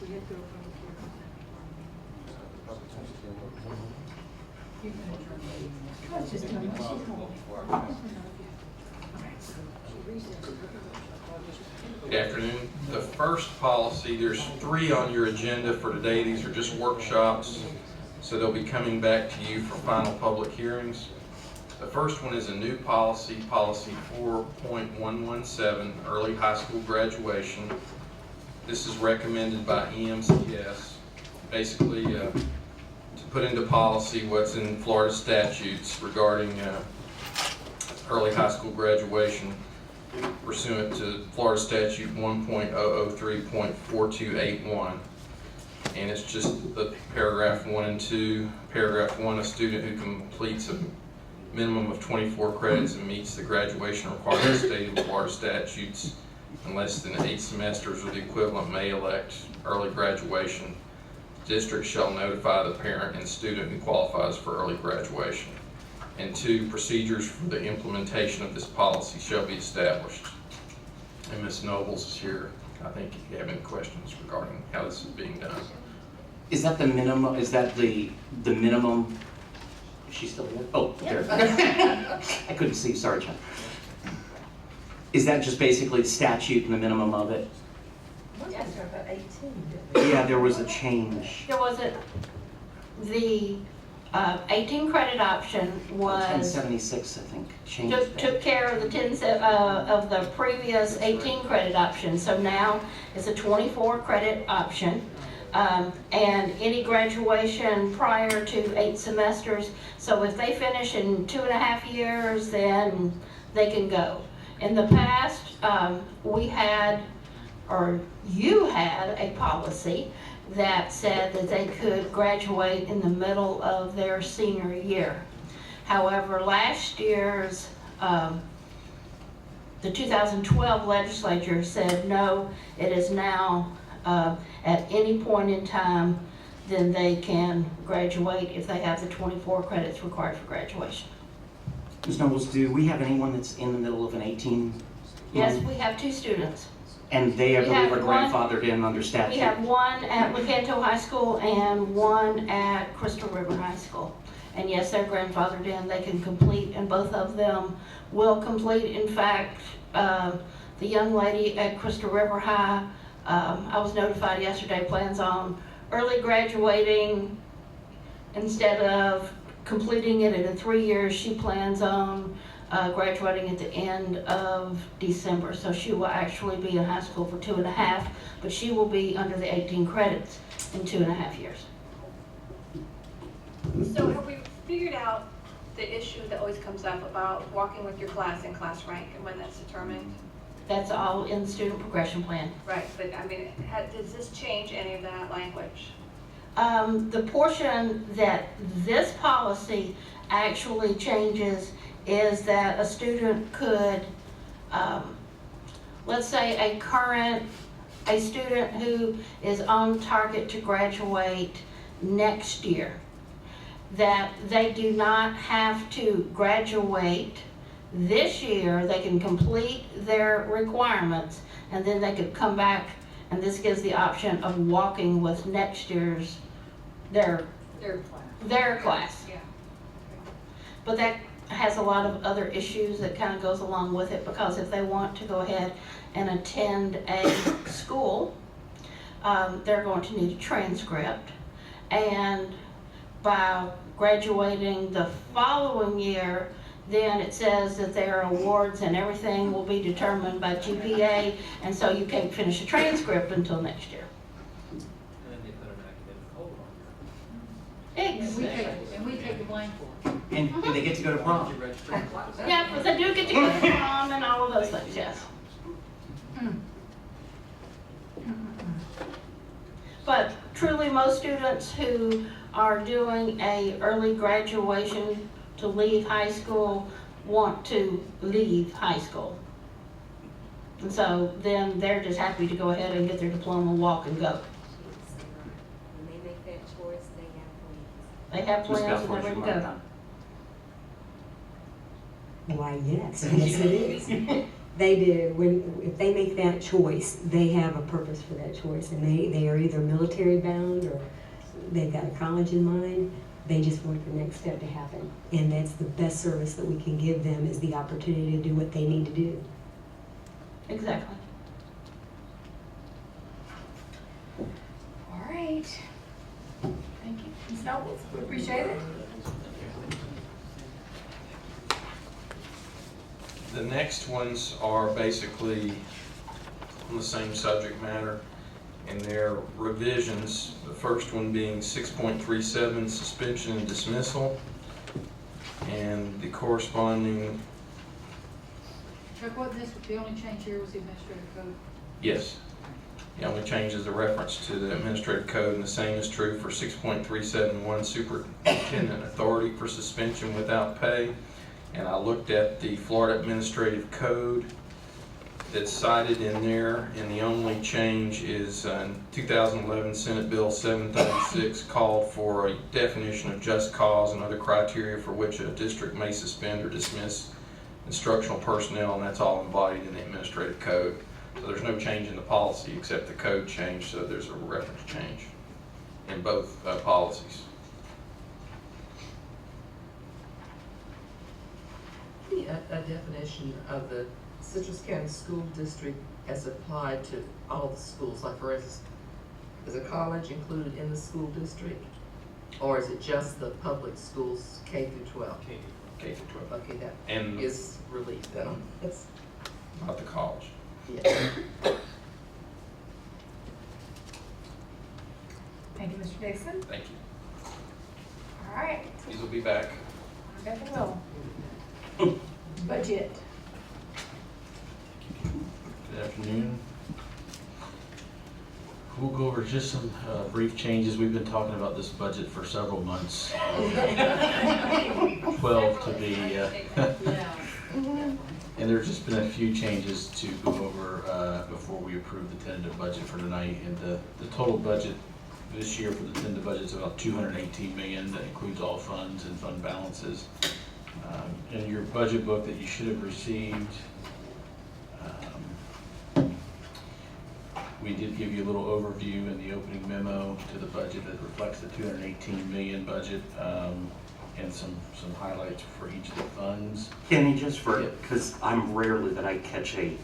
Good afternoon. The first policy, there's 3 on your agenda for today. These are just workshops, so they'll be coming back to you for final public hearings. The first one is a new policy, policy 4.117, early high school graduation. This is recommended by EMCS. Basically, to put into policy what's in Florida statutes regarding early high school graduation pursuant to Florida Statute 1.003.4281. And it's just the paragraph 1 and 2. Paragraph 1, a student who completes a minimum of 24 credits and meets the graduation requirements stated in Florida statutes in less than 8 semesters or the equivalent may elect early graduation. The district shall notify the parent and student who qualifies for early graduation. And 2, procedures for the implementation of this policy shall be established. And Ms. Nobles is here, I think, if you have any questions regarding how this is being done. Is that the minimum, is that the minimum? Is she still there? Oh, there. I couldn't see, sorry, John. Is that just basically the statute and the minimum of it? Yes, sir, about 18. Yeah, there was a change. There was the 18 credit option was 1076, I think, changed took that. care of the of the previous 18 credit option. So now it's a 24 credit option, and any graduation prior to 8 semesters. So if they finish in 2.5 years, then they can go. In the past, we had, or you had, a policy that said that they could graduate in the middle of their senior year. However, last year's, the 2012 legislature said no, it is now at any point in time, then they can graduate if they have the 24 credits required for graduation. Ms. Nobles, do we have anyone that's in the middle of an 18? Yes, we have 2 students. And they, I We believe, have are one- grandfathered in under statute? We have one at Lecanto High School and one at Crystal River High School. And yes, they're grandfathered in, they can complete, and both of them will complete. In fact, the young lady at Crystal River High, I was notified yesterday, plans on early graduating. Instead of completing it in 3 years, she plans on graduating at the end of December. So she will actually be in high school for 2.5, but she will be under the 18 credits in 2.5 years. So have we figured out the issue that always comes up about walking with your class in class rank and when that's determined? That's all in the student progression plan. Right, but I mean, does this change any of that language? The portion that this policy actually changes is that a student could, let's say a student who is on target to graduate next year, that they do not have to graduate this year. They can complete their requirements and then they could come back, and this gives the option of walking with next year's their class. Yeah. But that has a lot of other issues that kind of goes along with it, because if they want to go ahead and attend a school, they're going to need a transcript, and by graduating the following year, then it says that their awards and everything will be determined by GPA, and so you can't finish a transcript until next year. And then they put an academic hold on Exactly. And we take the blame for it. And do they get to go to prom? you. Register. Yeah, but they do get to go to prom and all of those things, yes. But truly, most students who are doing a early graduation to leave high school want to leave high school. And so then they're just happy to go ahead and get their diploma, walk and go. When they make that choice, they have plans. They have Ms. plans and Balfour, they're ready you to want go. to- Why, yes, yes it is. They do. If they make that choice, they have a purpose for that choice, and they are either military bound or they've got a college in mind. They just want the next step to happen, and that's the best service that we can give them, is the opportunity to do what they need to do. Exactly. All right. Thank you, Ms. Nobles, we appreciate it. The next ones are basically on the same subject matter, and they're revisions. The first one being 6.37, suspension and dismissal, and the corresponding, Chuck, wasn't this, the only change here was the administrative code? yes. The only change is the reference to the administrative code, and the same is true for 6.371, superintendent authority for suspension without pay. And I looked at the Florida Administrative Code that's cited in there, and the only change is 2011 Senate Bill 736 called for a definition of just cause and other criteria for which a district may suspend or dismiss instructional personnel, and that's all embodied in the Administrative Code. So there's no change in the policy except the code change, so there's a reference change in both policies. A definition of the Citrus County School District as applied to all the schools, like for instance, is a college included in the school district? Or is it just the public schools, K through 12? K through 12. Okay, that And is relief, though. That's, not the college. yeah. Thank you, Mr. Dixon. Thank you. All right, These will be back. I bet they will. Budget. Good afternoon. We'll go over just some brief changes. We've been talking about this budget for several months. 12 to be, and there's just been a few changes to go over before we approve the tentative budget for tonight. And the total budget this year for the tentative budget is about $218 million. That includes all funds and fund balances. In your budget book that you should have received, we did give you a little overview in the opening memo to the budget that reflects the $218 million budget, and some highlights for each of the funds. Can you just for, because I'm rarely that I catch a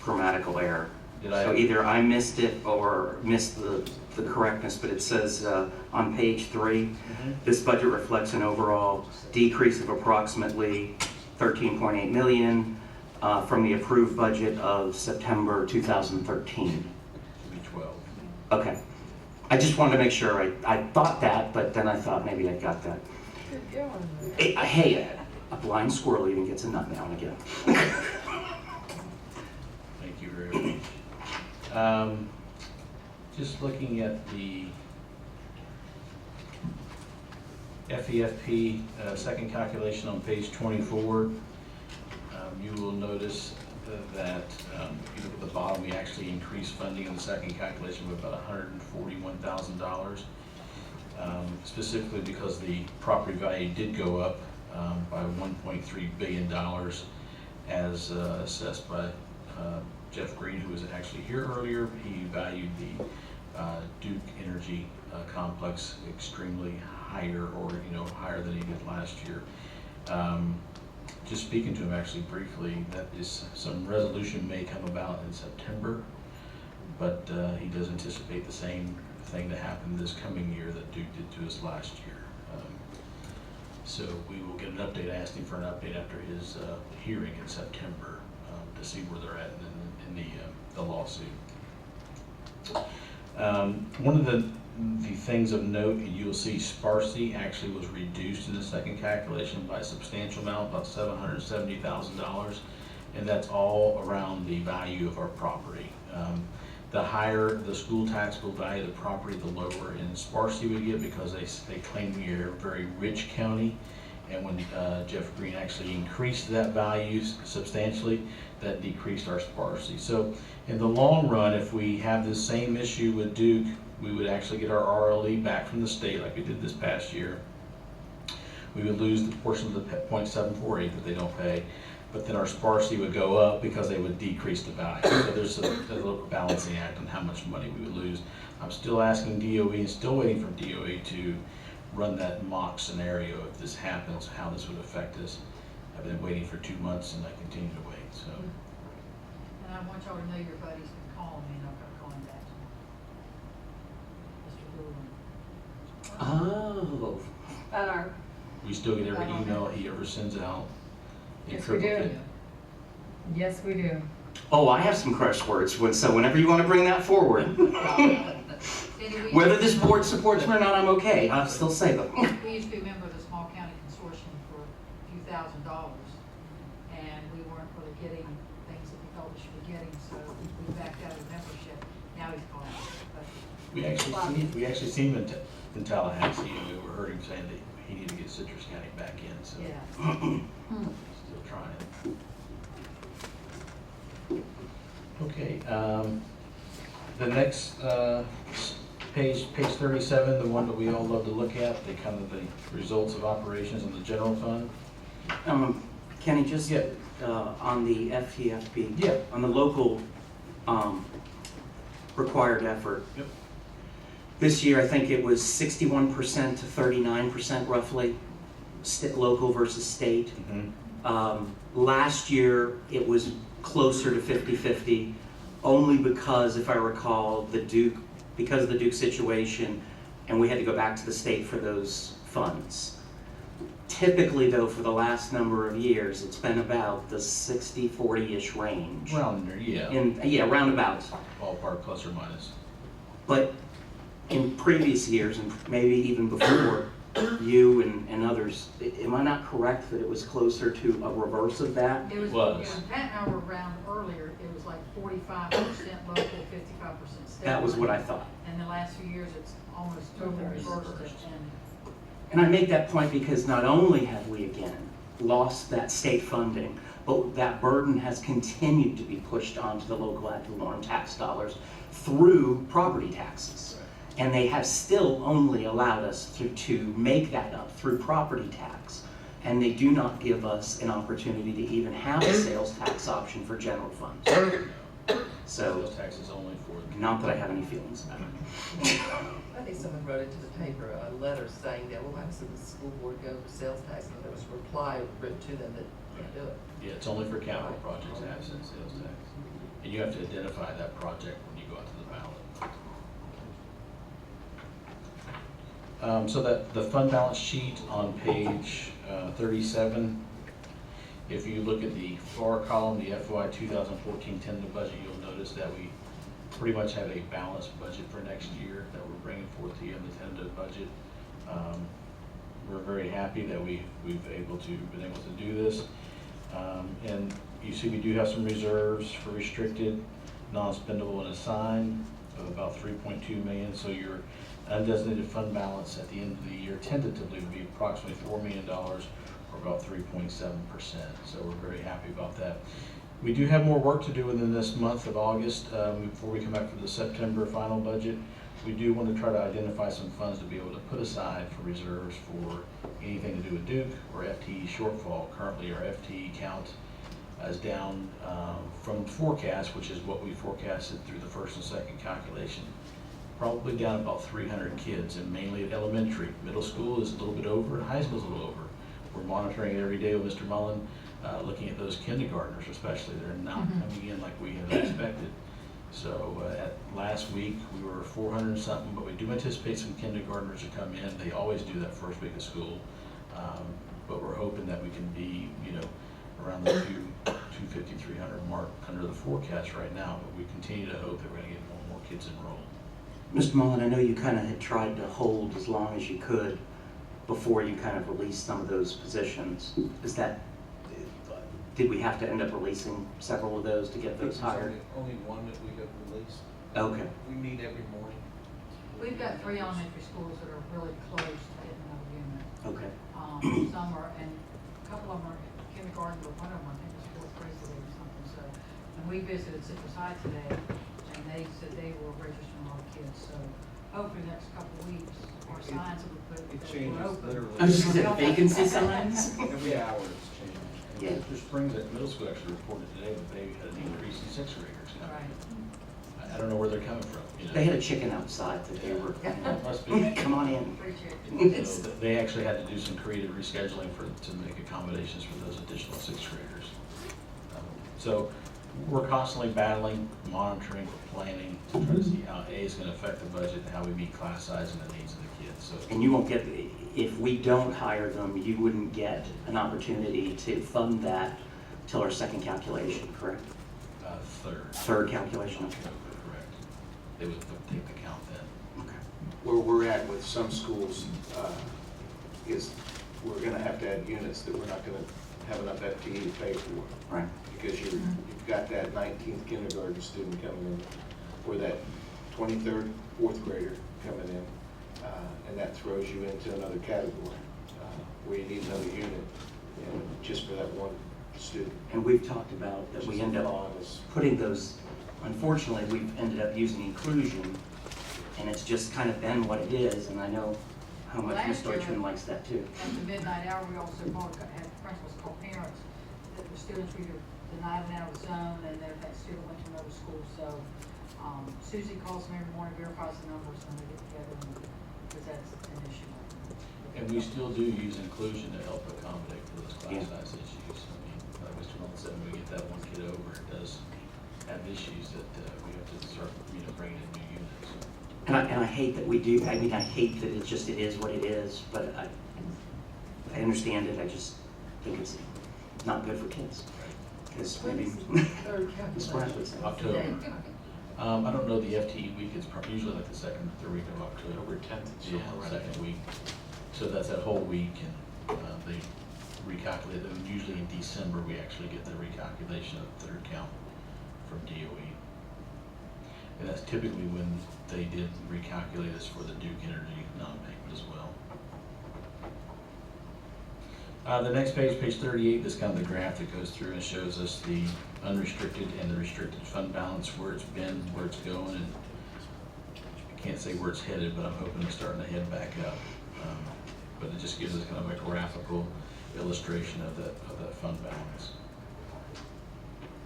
grammatical error. So either I missed it or missed the correctness, but it says on page 3, this budget reflects an overall decrease of approximately $13.8 million from the approved budget of September 2013. 12. Okay. I just wanted to make sure. I thought that, but then I thought maybe I got that. Hey, a blind squirrel even gets a nut now and again. Thank you very much. Just looking at the FEFP second calculation on page 24, you will notice that if you look at the bottom, we actually increased funding in the second calculation of about $141,000, specifically because the property value did go up by $1.3 billion as assessed by Jeff Green, who was actually here earlier. He valued the Duke Energy complex extremely higher, or higher than he did last year. Just speaking to him actually briefly, that is, some resolution may come about in September, but he does anticipate the same thing to happen this coming year that Duke did to us last year. So we will get an update. I asked him for an update after his hearing in September to see where they're at in the lawsuit. One of the things of note, you'll see sparsity actually was reduced in the second calculation by a substantial amount, about $770,000, and that's all around the value of our property. The higher the school taxable value of the property, the lower in sparsity we get, because they claim we are a very rich county, and when Jeff Green actually increased that value substantially, that decreased our sparsity. So in the long run, if we have the same issue with Duke, we would actually get our RLE back from the state like we did this past year. We would lose the portion of the .748 that they don't pay. but then our sparsity would go up because they would decrease the value. So there's a little balancing act on how much money we would lose. I'm still asking DOE and still waiting for DOE to run that mock scenario if this happens, how this would affect us. I've been waiting for 2 months and I continue to wait, so. And I want y'all to know your buddy's been calling me and I'm gonna call him back tomorrow. Mr. Gould. Oh, About our, We still get every email he ever sends out. Yes, we do. Yes, we do. oh, I have some crush words, so whenever you want to bring that forward. Cindy, we Whether used this to- board supports them or not, I'm okay, I'll still say them. We used to be a member of the Small County Consortium for a few $1,000s, and we weren't really getting things that we thought we should be getting, so we backed out of the membership. Now he's calling. But We actually seen him in Tallahassee, and we overheard him saying that he needed to get Citrus County back in, so. yeah. Still trying. Okay, the next, page 37, the one that we all love to look at, the kind of the results of operations in the general fund. Kenny, just Yeah. on the FTFB. Yeah. On the local required effort. Yep. This year, I think it was 61% to 39% roughly, local versus state. Last year, it was closer to 50-50, only because, if I recall, because of the Duke situation, and we had to go back to the state for those funds. Typically, though, for the last number of years, it's been about the 60-40-ish range. Around there, yeah, Yeah, roundabout. ballpark plus or minus. But in previous years, and maybe even before, you and others, am I not correct that it was closer to a reverse of that? It was, Was. yeah, Pat and I were around earlier, it was like 45% local, 55% state. That was what I thought. And the last few years, it's almost totally reversed it, And I make that point because not only have we again lost that state funding, but that burden has continued to be pushed onto the local ad valorem tax dollars through property taxes. And they have still only allowed us to make that up through property tax. And they do not give us an opportunity to even have a sales tax option for general funds. So, Sales tax is only for. not that I have any feelings about it. I think someone wrote into the paper a letter saying that, well, why doesn't the school board go for sales tax? And there was a reply written to them that can't do it. Yeah, it's only for capital projects absent sales tax. And you have to identify that project when you go out to the ballot. So that the fund balance sheet on page 37, if you look at the far column, the FY 2014 tentative budget, you'll notice that we pretty much have a balanced budget for next year that we're bringing forth to you in the tentative budget. We're very happy that we've been able to do this. And you see we do have some reserves for restricted, non-spendable, and assigned of about 3.2 million. So your undesignated fund balance at the end of the year tentatively would be approximately $4 million, or about 3.7%. So we're very happy about that. We do have more work to do within this month of August before we come back for the September final budget. We do want to try to identify some funds to be able to put aside for reserves for anything to do with Duke or FTE shortfall. Currently, our FTE count is down from forecast, which is what we forecasted through the first and second calculation. Probably down about 300 kids, and mainly at elementary. Middle school is a little bit over, and high school is a little over. We're monitoring it every day with Mr. Mullen, looking at those kindergartners especially. They're not coming in like we had expected. So at last week, we were 400 and something, but we do anticipate some kindergartners to come in. They always do that first week of school. But we're hoping that we can be, around the 250, 300 mark under the forecast right now. But we continue to hope that we're going to get more kids enrolled. Mr. Mullen, I know you kind of had tried to hold as long as you could before you kind of released some of those positions. Did we have to end up releasing several of those to get those hired? Only one that we have released. Okay. We meet every morning. We've got 3 elementary schools that are really close to getting another unit. Okay. Some are, and a couple of them are kindergarten, but one of them I think is 4th grade today or something, so. And we visited Citrus High today, and they said they were registering a lot of kids, so hopefully next couple of weeks, our signs will put It that changes we're open. literally. I was just gonna say vacancy signs. Every hour it's changing. And Yeah. Mr. Springs at middle school actually reported today that they had an increase in sixth graders coming. Right. I don't know where they're coming from, you know. They had a chicken outside that they were, Must be. come on in. Appreciate it. So they actually had to do some creative rescheduling to make accommodations for those additional sixth graders. So we're constantly battling, monitoring, planning to try to see how A is going to affect the budget and how we meet class size and the needs of the kids. So And you won't get, if we don't hire them, you wouldn't get an opportunity to fund that till our second calculation, correct? third. Third calculation, okay. Correct. They would take the count then. Okay. Where we're at with some schools is we're gonna have to add units that we're not gonna have enough FTE to pay for. Right. Because you've got that 19th kindergarten student coming in, or that 23rd fourth grader coming in, and that throws you into another category where you need another unit, and just for that one student. And we've talked about that we end up putting those, unfortunately, we've ended up using inclusion, and it's just kind of been what it is, and I know how much Ms. Last year, Deutschman likes that too. At the midnight hour, we also had principals call parents that the students were either denied and out of the zone, and then if that student went to another school. So Susie calls them every morning, verifies the numbers, and they get together, because that's an issue. And we still do use inclusion to help accommodate for those class Yeah. size issues. I mean, like Mr. Mullin said, when we get that one kid over, it does have issues that we have to start, bringing in new units. And I hate that we do, I mean, I hate that it is what it is, but I understand it, I just think it's not good for kids. Because maybe, Ms. Bryant would say. October. I don't know the FTE week, it's usually like the second or third week of October. October 10th, Yeah, second week. So that's that whole week, and they recalculate them. Usually in December, we actually get the recalculation of the third count from DOE. And that's typically when they did recalculate us for the Duke Energy non-payment as well. The next page, page 38, is kind of the graph that goes through and shows us the unrestricted and the restricted fund balance, where it's been, where it's going, and I can't say where it's headed, but I'm hoping it's starting to head back up. But it just gives us kind of a graphical illustration of that fund balance.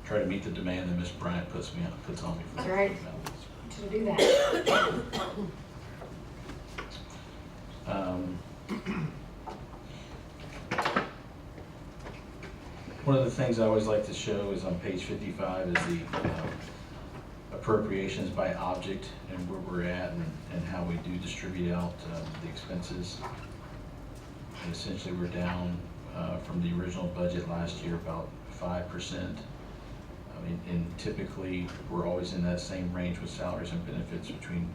Try to meet the demand that Ms. Bryant puts on me for That's the right. fund balance. To do that. One of the things I always like to show is on page 55 is the appropriations by object and where we're at and how we do distribute out the expenses. And essentially, we're down from the original budget last year about 5%. I mean, and typically, we're always in that same range with salaries and benefits between,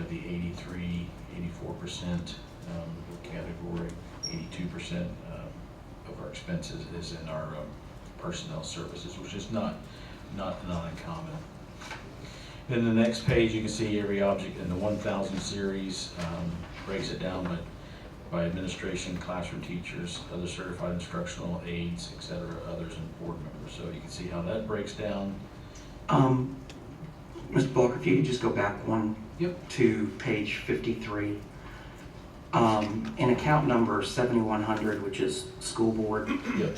the 83, 84% category, 82% of our expenses is in our personnel services, which is not uncommon. Then the next page, you can see every object in the 1000 series, breaks it down by administration, classroom teachers, other certified instructional aides, et cetera, others, and board members. So you can see how that breaks down. Mr. Bullock, if you could just go back one Yep. to page 53. In account number 7100, which is school board, Yep.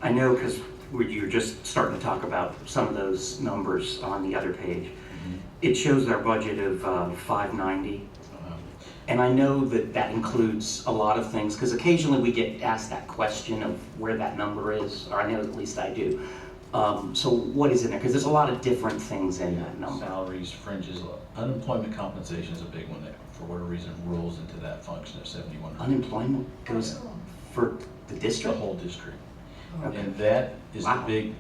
I know because you're just starting to talk about some of those numbers on the other page. It shows our budget of 590. And I know that that includes a lot of things, because occasionally we get asked that question of where that number is, or I know at least I do. So what is in there? Because there's a lot of different things in that number. Salaries, fringes, unemployment compensation is a big one that, for whatever reason, rolls into that function of 7100. Unemployment goes for the The district? whole district. Okay. And that is the Wow. big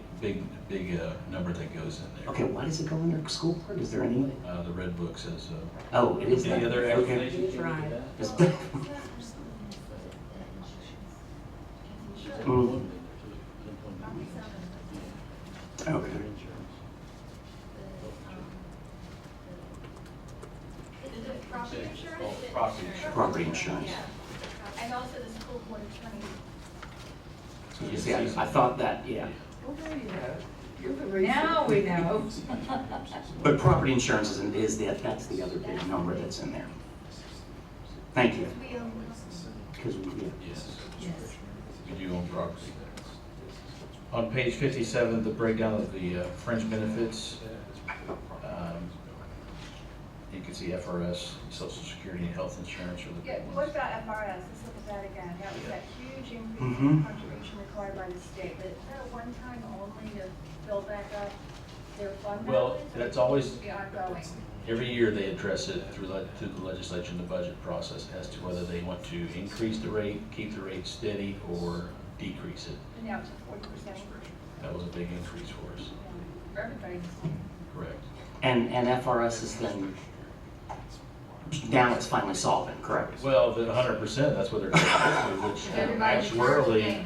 number that goes in there. Okay, why does it go under school board? Is there any? The red book says, Oh, it is. any that. other Okay. explanations? Right. It's- Mm. Okay. Is it property insurance? Property insurance. Property insurance. Yeah. And also the school board attorney. You see, I thought that, yeah. Now we know. But property insurance that's the other big number that's in there. Thank you. We own Because we, yeah. Yes. Yes. We do own property. On page 57, the breakdown of the fringe benefits, you can see FRS, Social Security, and health insurance are the Yeah, big what ones. about FRS? Let's look at that again. That was that huge increase Mhm. in contribution required by the state. But is that a one-time only to build back up their fund Well, balance? or that's always, be ongoing? every year they address it through the legislature and the budget process as to whether they want to increase the rate, keep the rate steady, or decrease it. And now it's a 40% increase That was a big increase for us, for everybody. correct? And FRS is then, now it's finally solvent, correct? Well, the 100%, that's what they're going to do, which Everybody's actually,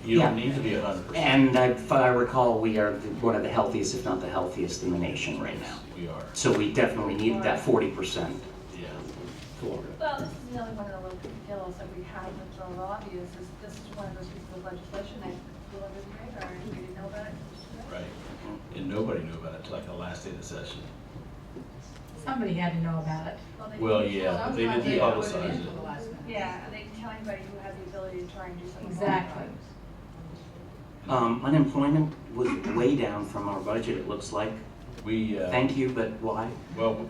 you don't need to be 100%. And if I recall, we are one of the healthiest, if not the healthiest in the nation right now. We are, So we definitely need that 40%. yeah. Well, this is another one of the little details that we have with the lobbyists. This is one of those pieces of legislation that flew under the radar and we didn't know about it. Right. And nobody knew about it till like the last day of the session. Somebody had to know about it. they Well, didn't- yeah, but they Sometimes didn't don't put publicize in it. till the last minute. Yeah, and they can tell anybody who has the ability to try and do something. Exactly. Unemployment was way down from our budget, it looks like. We, Thank you, but why? well,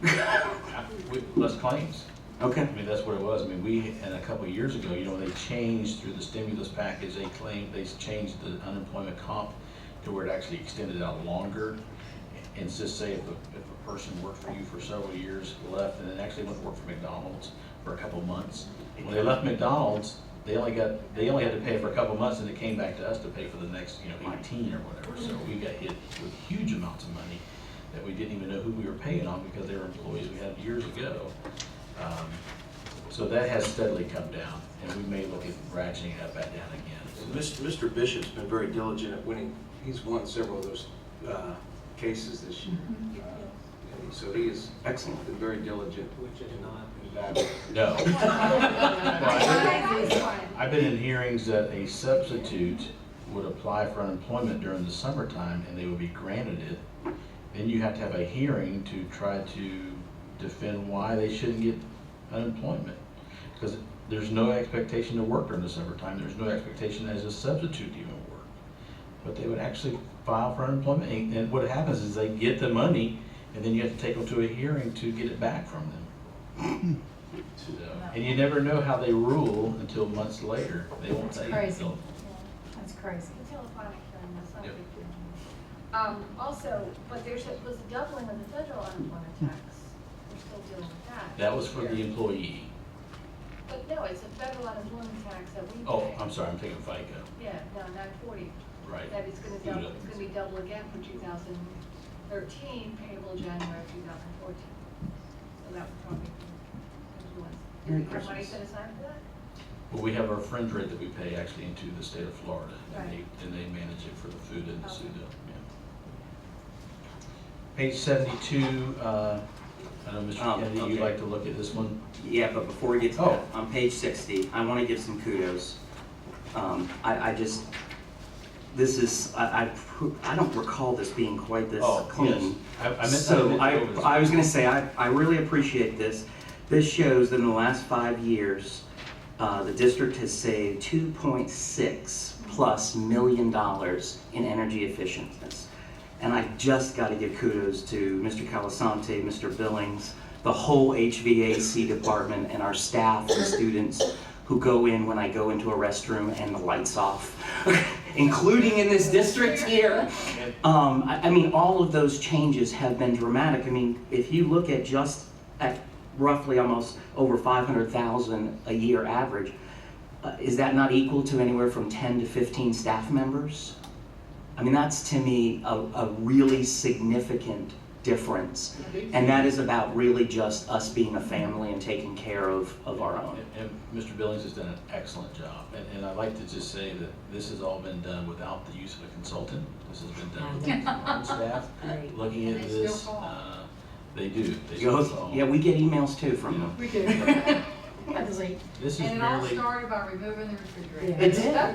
less claims. Okay. I mean, that's what it was. I mean, and a couple of years ago, you know, they changed through the stimulus package, they changed the unemployment comp to where it actually extended out longer. And just say if a person worked for you for several years, left, and then actually went to work for McDonald's for a couple of months. When they left McDonald's, they only had to pay for a couple of months, and it came back to us to pay for the next, 18 or whatever. So we got hit with huge amounts of money that we didn't even know who we were paying on because they were employees we had years ago. So that has steadily come down, and we may look at ratcheting that back down again. Mr. Bishop's been very diligent at winning. He's won several of those cases this year. And so he has Excellent. been very diligent in battle. No. Well, I've been in hearings that a substitute would apply for unemployment during the summertime and they would be granted it. Then you have to have a hearing to try to defend why they shouldn't get unemployment. Because there's no expectation to work during the summertime. There's no expectation as a substitute to even work. But they would actually file for unemployment. And what happens is they get the money and then you have to take them to a hearing to get it back from them. So, and you never know how they rule until months later. They won't tell you. Crazy. until- That's crazy. It's a telephonic hearing, that's not a Yep. big deal. Also, but was a doubling of the federal unemployment tax. We're still dealing with that. That was for the employee. But no, it's a federal unemployment tax that we pay. Oh, I'm sorry, I'm taking FICA. Yeah, no, 940. Right. That it's gonna double, it's gonna be double again for 2013, payable January of 2014. So that would probably influence. Do Merry we have money Christmas. set aside for that? Well, we have our fringe rate that we pay actually into the state of Florida. And Right. they manage it for the food and the Okay. SUDA. Yeah. Page 72, I know Mr. Kennedy, you'd okay. like to look at this one? Yeah, but before we get to Oh. that, on page 60, I want to give some kudos. I don't recall this being quite this Oh, yes. clean. I So meant to go over this. I was going to say, I really appreciate this. This shows that in the last 5 years, the district has saved $2.6+ million in energy efficiency. And I just got to give kudos to Mr. Calisante, Mr. Billings, the whole HVAC department, and our staff and students who go in when I go into a restroom and the light's off, including in this district here. I mean, all of those changes have been dramatic. I mean, if you look at just at roughly almost over 500,000 a year average, is that not equal to anywhere from 10 to 15 staff members? I mean, that's to me a really significant difference. And that is about really just us being a family and taking care of our own. And Mr. Billings has done an excellent job. And I'd like to just say that this has all been done without the use of a consultant. This has been done with our own staff, Right. looking And into they this. still call. They do. They Go- still call. Yeah, we get emails too from them. We do. That's like, This is And it all merely, started by removing the refrigerator. It did? I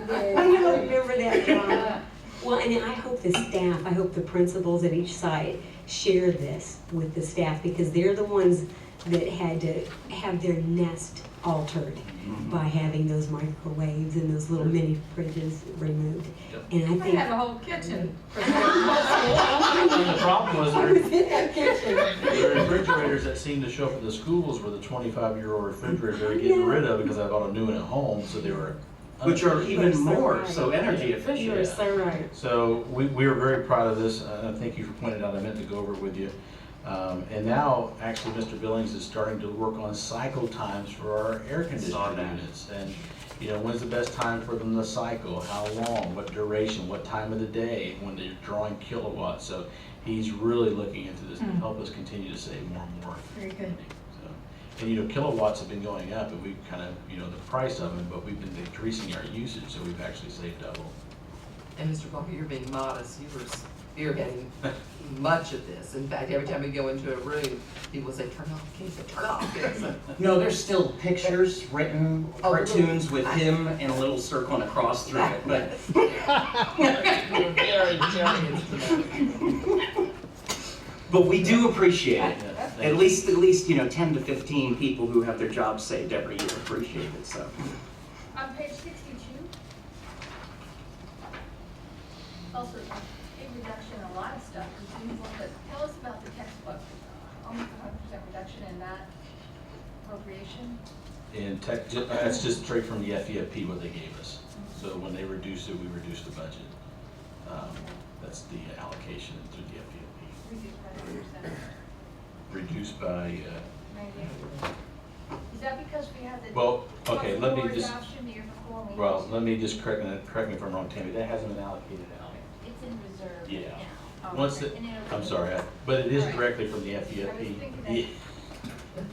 remember that, John. Well, and I hope the staff, I hope the principals at each site share this with the staff, because they're the ones that had to have their nest altered by having those microwaves and those little mini fridges removed. Yep. And I They think. had a whole kitchen. And the problem was I was in that kitchen. the refrigerators that seemed to show up at the schools were the 25-year-old refrigerators they were getting rid of because I bought a new one at home, so they were. Which are even so more, right. so energy You efficient. are so right. So we are very proud of this, and thank you for pointing it out, I meant to go over it with you. And now, actually, Mr. Billings is starting to work on cycle times for our air Saw conditioning that. units. And, you know, when's the best time for them to cycle, how long, what duration, what time of the day, when they're drawing kilowatts. So he's really looking into this to help us continue to save more and more. Very good. So, and you know, kilowatts have been going up, and we've kind of, you know, the price of them, but we've been decreasing our usage, so we've actually saved double. And Mr. Walker, you're being modest, you were spearheading much of this. In fact, every time we go into a room, people say, turn off, can you say, turn off? Yes. No, there's still pictures, written Oh, cartoons with him and a little circle and a cross through it, but. You're very, very instrumental. But we do appreciate it. Yeah, thank At you. least, you know, 10 to 15 people who have their jobs saved every year appreciate it, so. On page 62, also a big reduction in a lot of stuff, but tell us about the textbook, almost 100% reduction in that appropriation. And that's just straight from the FEFP what they gave us. So when they reduced it, we reduced the budget. That's the allocation through the FEFP. Reduced by 100%. Reduced by, 98. Is that because we had the well, okay, let me 24 just, adoption the year before? We well, just- let me just correct me if I'm wrong, Tammy, that hasn't been allocated out. It's in reserve Yeah. now. Oh, Once okay. the, And it'll- I'm sorry, but it is Right. directly from the I was FEFP. thinking that- Yeah,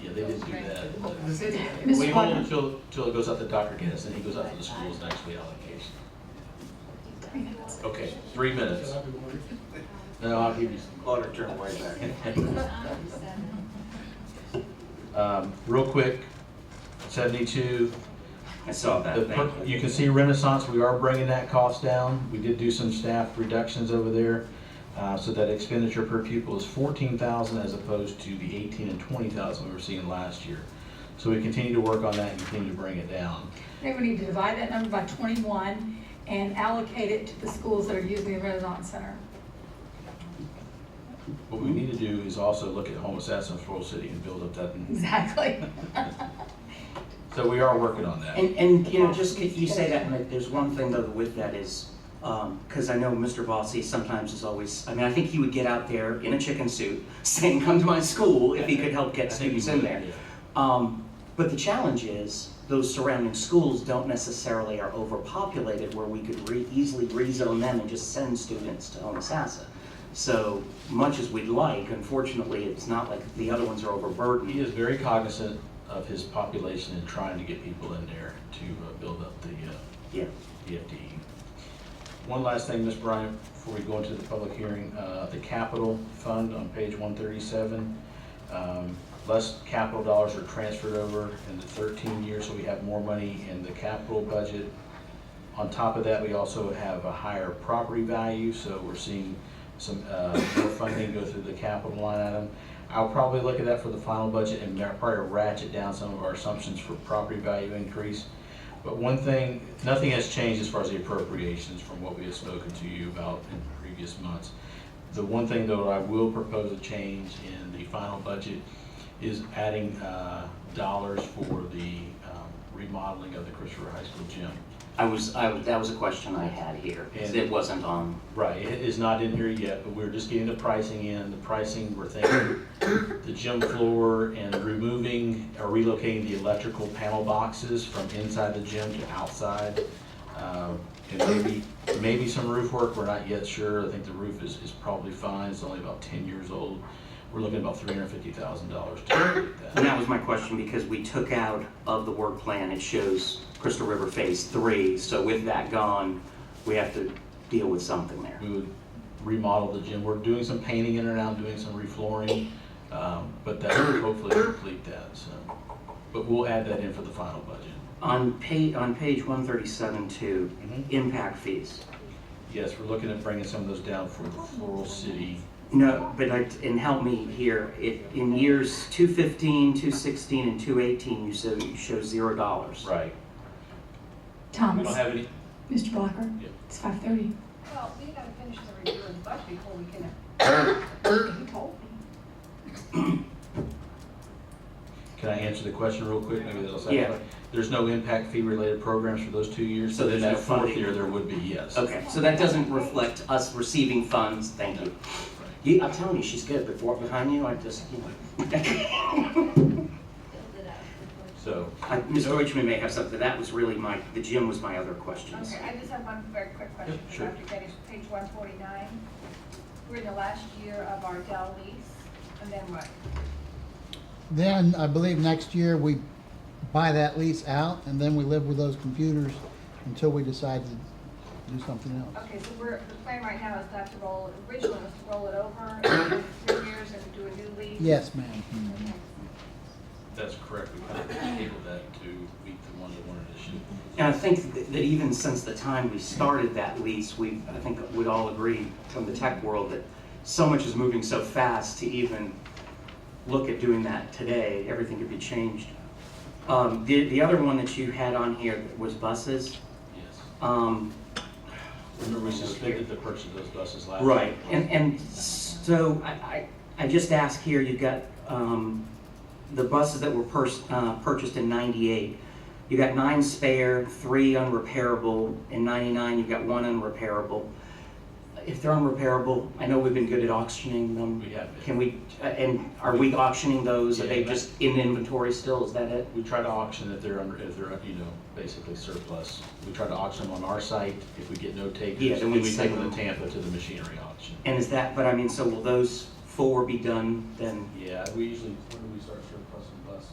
yeah, they did do that. The city. We hold it till it goes out to Dr. Guinness, and he goes out to the schools and actually allocation. Okay, 3 minutes. No, I'll give you some. Water turn way back. Real quick, 72. I saw that, thank you. You can see Renaissance, we are bringing that cost down. We did do some staff reductions over there. So that expenditure per pupil is 14,000 as opposed to the 18 and 20,000 we were seeing last year. So we continue to work on that and continue to bring it down. I think we need to divide that number by 21 and allocate it to the schools that are using the Renaissance Center. What we need to do is also look at Homosassa and Floral City and build up that. Exactly. So we are working on that. And, you know, just, you say that, and there's one thing though with that is, because I know Mr. Bossy sometimes is always, I mean, I think he would get out there in a chicken suit saying, come to my school if he could help get students in there. But the challenge is, those surrounding schools don't necessarily are overpopulated where we could easily rezone them and just send students to Homosassa. So much as we'd like, unfortunately, it's not like the other ones are overburdened. He is very cognizant of his population and trying to get people in there to build up the Yeah. FTE. One last thing, Ms. Bryant, before we go into the public hearing, the capital fund on page 137. Less capital dollars are transferred over in the 13 years, so we have more money in the capital budget. On top of that, we also have a higher property value, so we're seeing some more funding go through the capital line item. I'll probably look at that for the final budget and probably ratchet down some of our assumptions for property value increase. But one thing, nothing has changed as far as the appropriations from what we have spoken to you about in previous months. The one thing though I will propose a change in the final budget is adding dollars for the remodeling of the Christopher High School gym. That was a question I had here, And- it wasn't on. Right, it is not in here yet, but we're just getting the pricing in. The pricing, we're thinking the gym floor and removing or relocating the electrical panel boxes from inside the gym to outside. And maybe some roof work, we're not yet sure. I think the roof is probably fine, it's only about 10 years old. We're looking at about $350,000 to complete that. And that was my question, because we took out of the work plan, it shows Crystal River Phase 3, so with that gone, we have to deal with something there. We would remodel the gym. We're doing some painting in and out, doing some reflooring, but that would hopefully complete that, so. But we'll add that in for the final budget. On page 137 too, impact fees. Yes, we're looking at bringing some of those down for the Floral City No, but and help me here, in years 215, 216, and 218, you show $0. Right. We Thomas, don't have any, Mr. Blocker, Yep. it's 5:30. Well, we gotta finish the review of the budget before we can. He told me. can I answer the question real quick? Maybe that'll Yeah. satisfy. There's no impact fee related programs for those 2 years. So So there's then no that fourth funding. year, there would be, yes. Okay, so that doesn't reflect us receiving funds, thank you. I'm telling you, she's good, behind you, I just, So, Ms. Deutschman may have something, that was really the gym was my other questions. Okay, I just have one very quick question. Yep, sure. Dr. Getty, page 149. We're in the last year of our Dell lease, and then what? Then I believe next year we buy that lease out and then we live with those computers until we decide to do something else. Okay, so the plan right now is not to originally was to roll it over in 3 years and do a new lease? Yes, ma'am. Okay. that's correct. We kind of tabled that to meet the ones that wanted to shoot. And I think that even since the time we started that lease, I think we'd all agree from the tech world that so much is moving so fast to even look at doing that today, everything could be changed. The other one that you had on here was buses. Yes. Remember We suspended the purchase of those buses last. Right, year. and so I just ask here, you've got the buses that were purchased in '98. You got 9 spare, 3 unrepairable. In '99, you've got 1 unrepairable. If they're unrepairable, I know we've been good at auctioning them. We have been. Can we, and are we auctioning those? Are they Yeah, just in inventory still? Is that it? We try to auction if they're basically surplus. We try to auction them on our site. If we get no takers, Yeah, then then we we send take them them. to Tampa to the machinery auction. And is that, but I mean, so will those 4 be done then? Yeah, we usually, when do we start surplusing buses?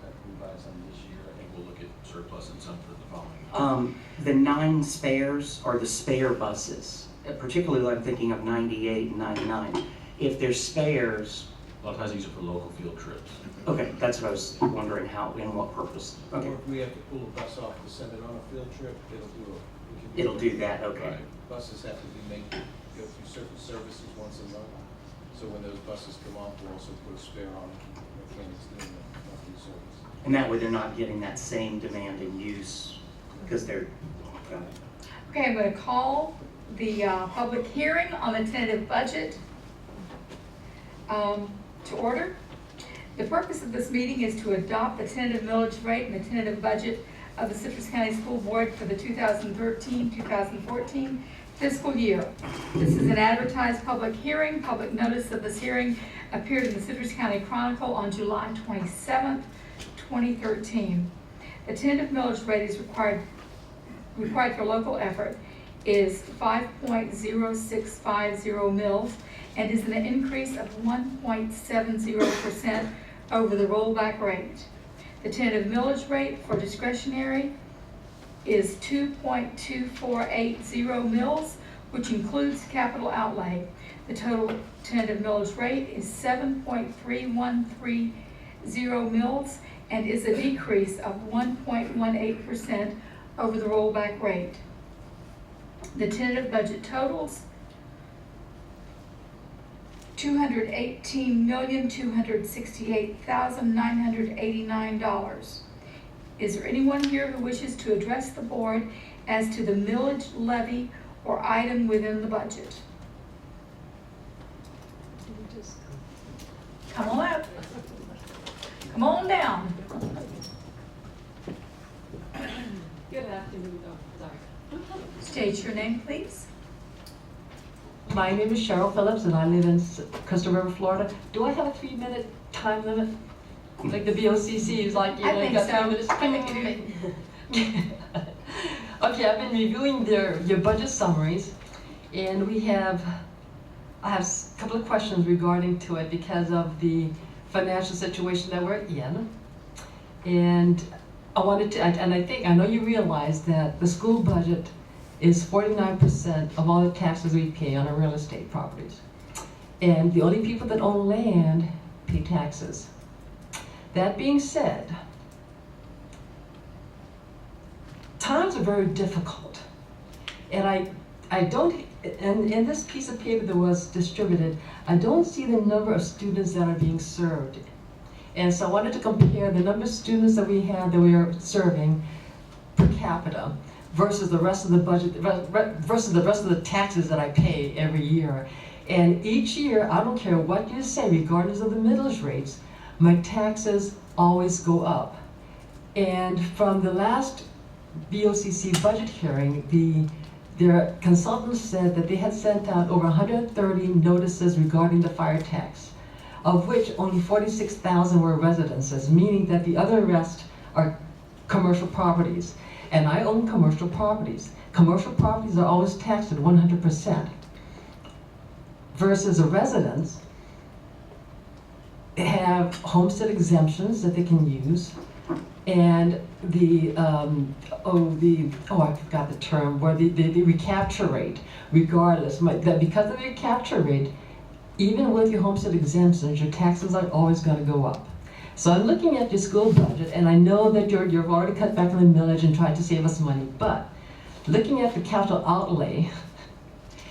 After we buy some this year, I think we'll look at surplusing some for the following year. The 9 spares are the spare buses, particularly I'm thinking of '98 and '99. If they're spares, A lot of times these are for local field trips. okay, that's what I was wondering, how, in what purpose? Okay, Or if we have to pull a bus off to send it on a field trip, it'll do that, okay. Right. Buses have to go through certain services once a month. So when those buses come off, we'll also put a spare on mechanics doing the monthly service. And that way they're not getting that same demand and use, because they're, Okay, I'm going to call the public hearing on the tentative budget to order. The purpose of this meeting is to adopt the tentative millage rate and the tentative budget of the Citrus County School Board for the 2013-2014 fiscal year. This is an advertised public hearing. Public notice of this hearing appeared in the Citrus County Chronicle on July 27th, 2013. The tentative millage rate is required for local effort is 5.0650 mils and is an increase of 1.70% over the rollback rate. The tentative millage rate for discretionary is 2.2480 mils, which includes capital outlay. The total tentative millage rate is 7.3130 mils and is a decrease of 1.18% over the rollback rate. The tentative budget totals $218,268,989. Is there anyone here who wishes to address the board as to the millage levy or item within the budget? Come on up. Come on down. Good afternoon, sorry. State your name, please. My name is Cheryl Phillips and I live in Crystal River, Florida. Do I have a 3-minute time limit? Like the BOCC is like, you I know, you think got 3 so. minutes. I think you do. Okay, I've been reviewing your budget summaries and I have a couple of questions regarding to it because of the financial situation that we're in. And I wanted to, and I know you realize that the school budget is 49% of all the taxes we pay on our real estate properties. And the only people that own land pay taxes. That being said, times are very difficult. And I don't and in this piece of paper that was distributed, I don't see the number of students that are being served. And so I wanted to compare the number of students that we have that we are serving per capita versus the rest of the budget, versus the rest of the taxes that I pay every year. And each year, I don't care what you say, regardless of the millage rates, my taxes always go up. And from the last BOCC budget hearing, their consultants said that they had sent out over 130 notices regarding the fire tax, of which only 46,000 were residences, meaning that the other rest are commercial properties. And I own commercial properties. Commercial properties are always taxed at 100%. Versus a residence, have homestead exemptions that they can use, and I forgot the term, where the recapture rate, regardless, that because of the recapture rate, even with your homestead exemptions, your taxes are always going to go up. So I'm looking at your school budget, and I know that you've already cut back on the millage and tried to save us money, but looking at the capital outlay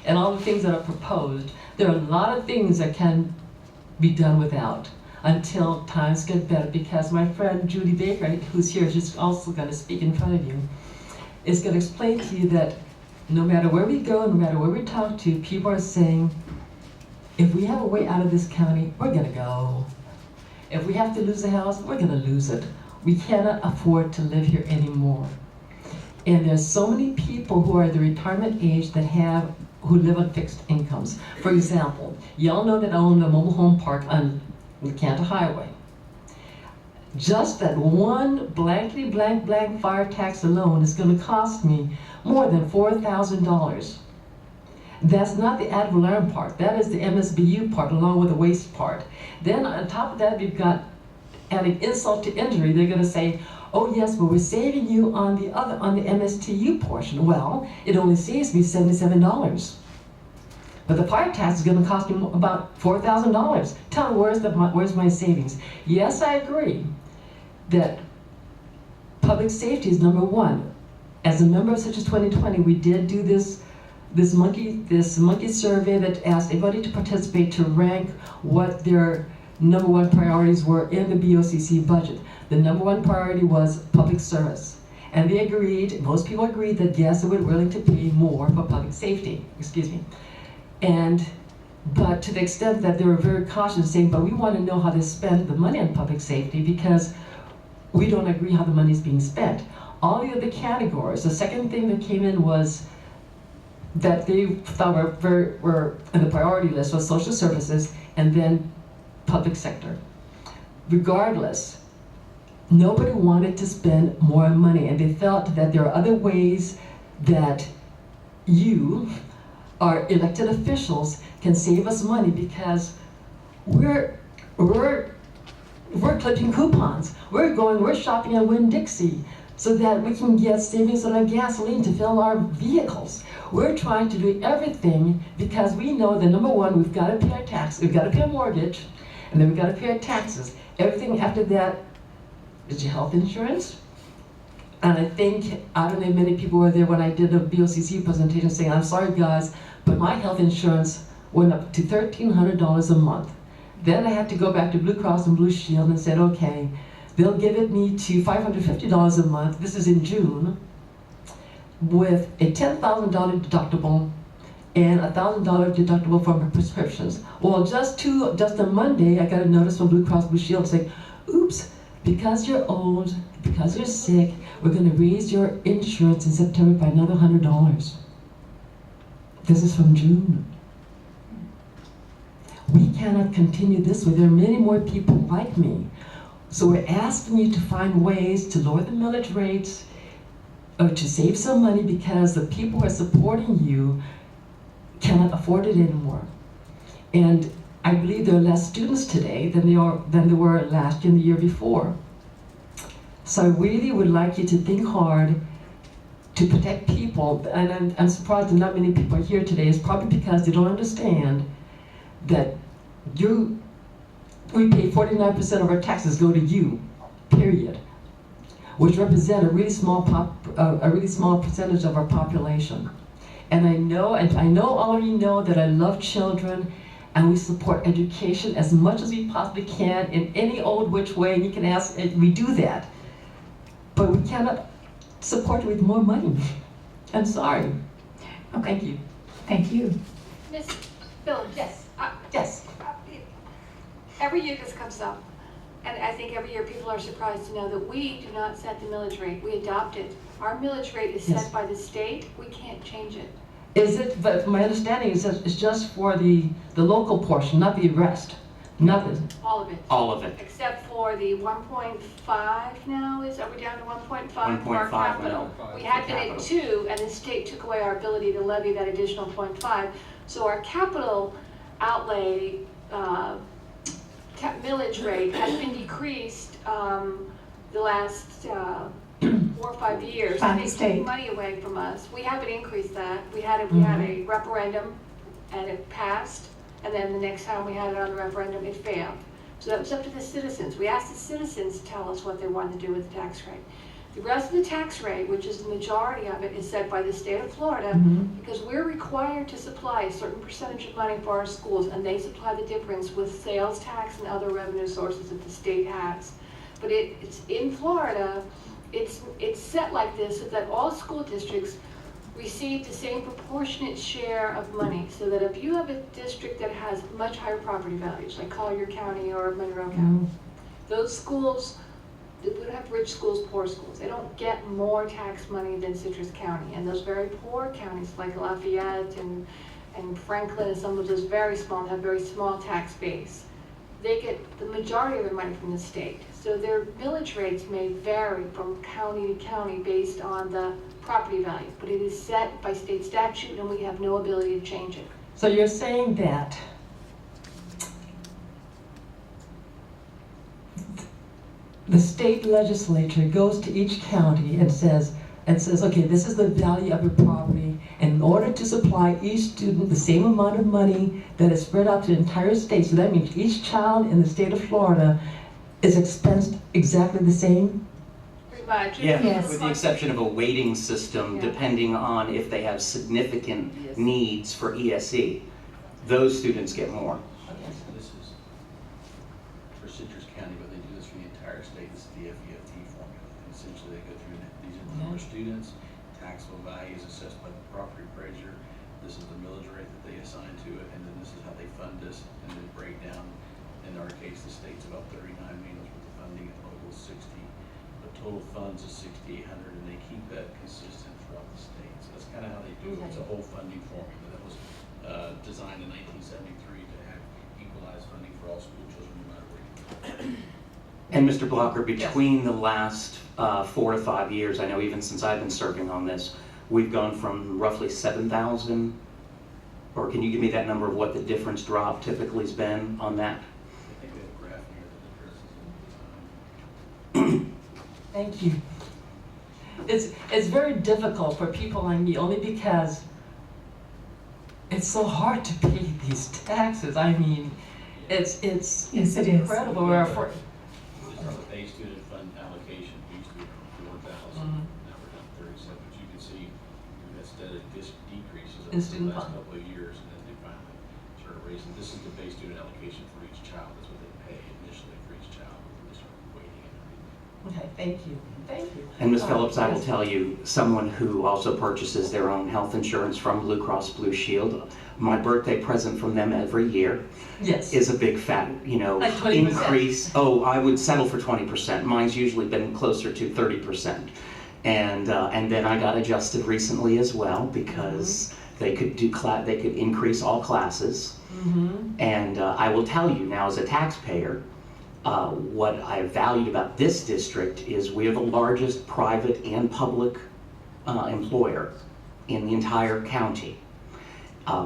and all the things that are proposed, there are a lot of things that can be done without until times get better, because my friend Judy Baker, who's here, she's also going to speak in front of you, is going to explain to you that no matter where we go, no matter where we talk to, people are saying, if we have a way out of this county, we're going to go. If we have to lose a house, we're going to lose it. We cannot afford to live here anymore. And there's so many people who are at the retirement age who live on fixed incomes. For example, y'all know that I own a mobile home park on the Cantor Highway. Just that one blankety blank fire tax alone is going to cost me more than $4,000. That's not the ad valorem part. That is the MSBU part, along with the waste part. Then on top of that, we've got adding insult to injury. They're going to say, oh yes, but we're saving you on the MSTU portion. Well, it only saves me $77. But the fire tax is going to cost me about $4,000. Tell me, where's my savings? Yes, I agree that public safety is number one. As a member of Citrus 2020, we did do this monkey survey that asked everybody to participate to rank what their number one priorities were in the BOCC budget. The number one priority was public service. And they agreed, most people agreed that yes, they were willing to pay more for public safety, but to the extent that they were very cautious, saying, but we want to know how they spend the money on public safety because we don't agree how the money is being spent. All the other categories, the second thing that came in was that they thought were in the priority list was social services and then public sector. Regardless, nobody wanted to spend more money, and they felt that there are other ways that you, our elected officials, can save us money, because we're clipping coupons. We're shopping at Winn-Dixie so that we can get savings on our gasoline to fill our vehicles. We're trying to do everything because we know that number one, we've got to pay our tax, we've got to pay our mortgage, and then we've got to pay our taxes. Everything after that is your health insurance. And I don't know if many people were there when I did a BOCC presentation saying, I'm sorry guys, but my health insurance went up to $1,300 a month. Then I had to go back to Blue Cross and Blue Shield and said, okay, they'll give it me to $550 a month, this is in June, with a $10,000 deductible and a $1,000 deductible for my prescriptions. Well, just on Monday, I got a notice from Blue Cross Blue Shield saying, oops, because you're old, because you're sick, we're going to raise your insurance in September by another $100. This is from June. We cannot continue this way. There are many more people like me. So we're asking you to find ways to lower the millage rates, or to save some money, because the people who are supporting you cannot afford it anymore. And I believe there are less students today than there were last year and the year before. So I really would like you to think hard to protect people. And I'm surprised that not many people are here today. It's probably because they don't understand that we pay 49% of our taxes go to you, period, which represent a really small percentage of our population. And I know all of you know that I love children, and we support education as much as we possibly can in any old which way, and you can ask, and we do that. But we cannot support it with more money. I'm sorry. Thank you. Thank you. Ms. Phillips? Yes. Yes. Every year this comes up, and I think every year people are surprised to know that we do not set the millage rate, we adopt it. Our millage rate is Yes. set by the state, we can't change it. Is it, but my understanding is that it's just for the local portion, not the rest, not the, All of it. All of it. Except for the 1.5 now, are we down to 1.5 for our 1.5 capital? now. We had been at Capital. 2, and the state took away our ability to levy that additional 0.5. So our capital outlay, millage rate has been decreased the last 4 or 5 years. By the They state. took money away from us. We haven't increased that. We had a referendum, and it passed, and then the next time we had it on the referendum, it failed. So that was up to the citizens. We asked the citizens to tell us what they wanted to do with the tax rate. The rest of the tax rate, which is the majority of it, is set by the state of Florida because we're required to supply a certain percentage of money for our schools, and they supply the difference with sales tax and other revenue sources that the state has. But it's in Florida, it's set like this so that all school districts receive the same proportionate share of money. So that if you have a district that has much higher property values, like Collier County or Monroe County, those schools, we don't have rich schools, poor schools. They don't get more tax money than Citrus County. And those very poor counties like Lafayette and Franklin and some of those very small, have very small tax base, they get the majority of their money from the state. So their millage rates may vary from county to county based on the property value, but it is set by state statute and we have no ability to change it. so you're saying that the state legislature goes to each county and says, okay, this is the value of your property, and in order to supply each student the same amount of money that is spread out to the entire state, so that means each child in the state of Florida is expensed exactly the same? Pretty much. Yeah, Yes. with the exception of a weighting system, Yeah. depending on if they have significant needs for ESE. Those students get more. This is for Citrus County, but they do this for the entire state. This is the FEFT formula. And essentially, they go through, these are the number of students, taxable value is assessed by the property appraiser. This is the millage rate that they assign to it, and then this is how they fund this, and they break down. In our case, the state's about 39 million with the funding, and local is 60. The total funds is 6,800, and they keep that consistent throughout the state. So that's kind of how they do it. It's a whole funding formula that was designed in 1973 to have equalized funding for all school children, no matter where you live. And Mr. Blocker, between the last 4 to 5 years, I know even since I've been serving on this, we've gone from roughly 7,000, or can you give me that number of what the difference drop typically has been on that? I think we have a graph here that addresses it. Thank you. It's very difficult for people like me, only because it's so hard to pay these taxes. I mean, it's Yes, it is. incredible. This is the base student fund allocation. We used to be around 4,000, now we're down 37. But you can see we've had steady decreases over In the student last fund. couple of years, and then they finally started raising. This is the base student allocation for each child. That's what they pay initially for each child. They start weighting and everything. Okay, thank you. Thank you. And Ms. Phillips, I will Yes. tell you, someone who also purchases their own health insurance from Blue Cross Blue Shield, my birthday present from them every year Yes. is a big fat, Like 20%. increase. Oh, I would settle for 20%. Mine's usually been closer to 30%. And then I got adjusted recently as well because they could they could increase all classes. And I will tell you now, as a taxpayer, what I valued about this district is we are the largest private and public employer in the entire county.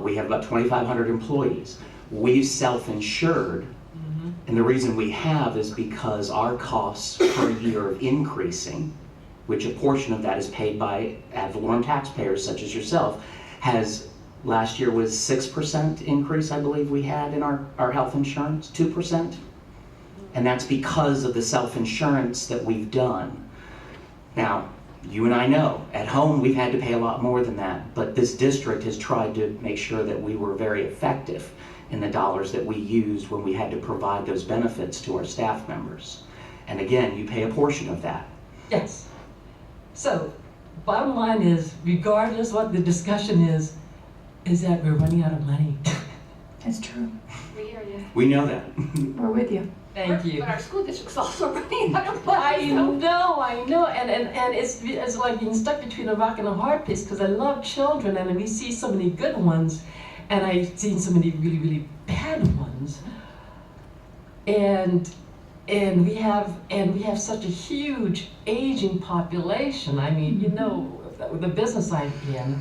We have about 2,500 employees. We've self-insured, and the reason we have is because our costs per year are increasing, which a portion of that is paid by ad valorem taxpayers such as yourself, last year was 6% increase, I believe we had in our health insurance, 2%. And that's because of the self-insurance that we've done. Now, you and I know, at home, we've had to pay a lot more than that, but this district has tried to make sure that we were very effective in the dollars that we used when we had to provide those benefits to our staff members. And again, you pay a portion of that. Yes. So, bottom line is, regardless what the discussion is that we're running out of money. That's true. We hear you. We know that. We're with you. Thank you. But our school district's also running out of I money. so- know, and it's like being stuck between a rock and a hard place, because I love children, and we see so many good ones, and I've seen so many really, really bad ones, and we have such a huge aging population. I mean, you know, the business I'm in,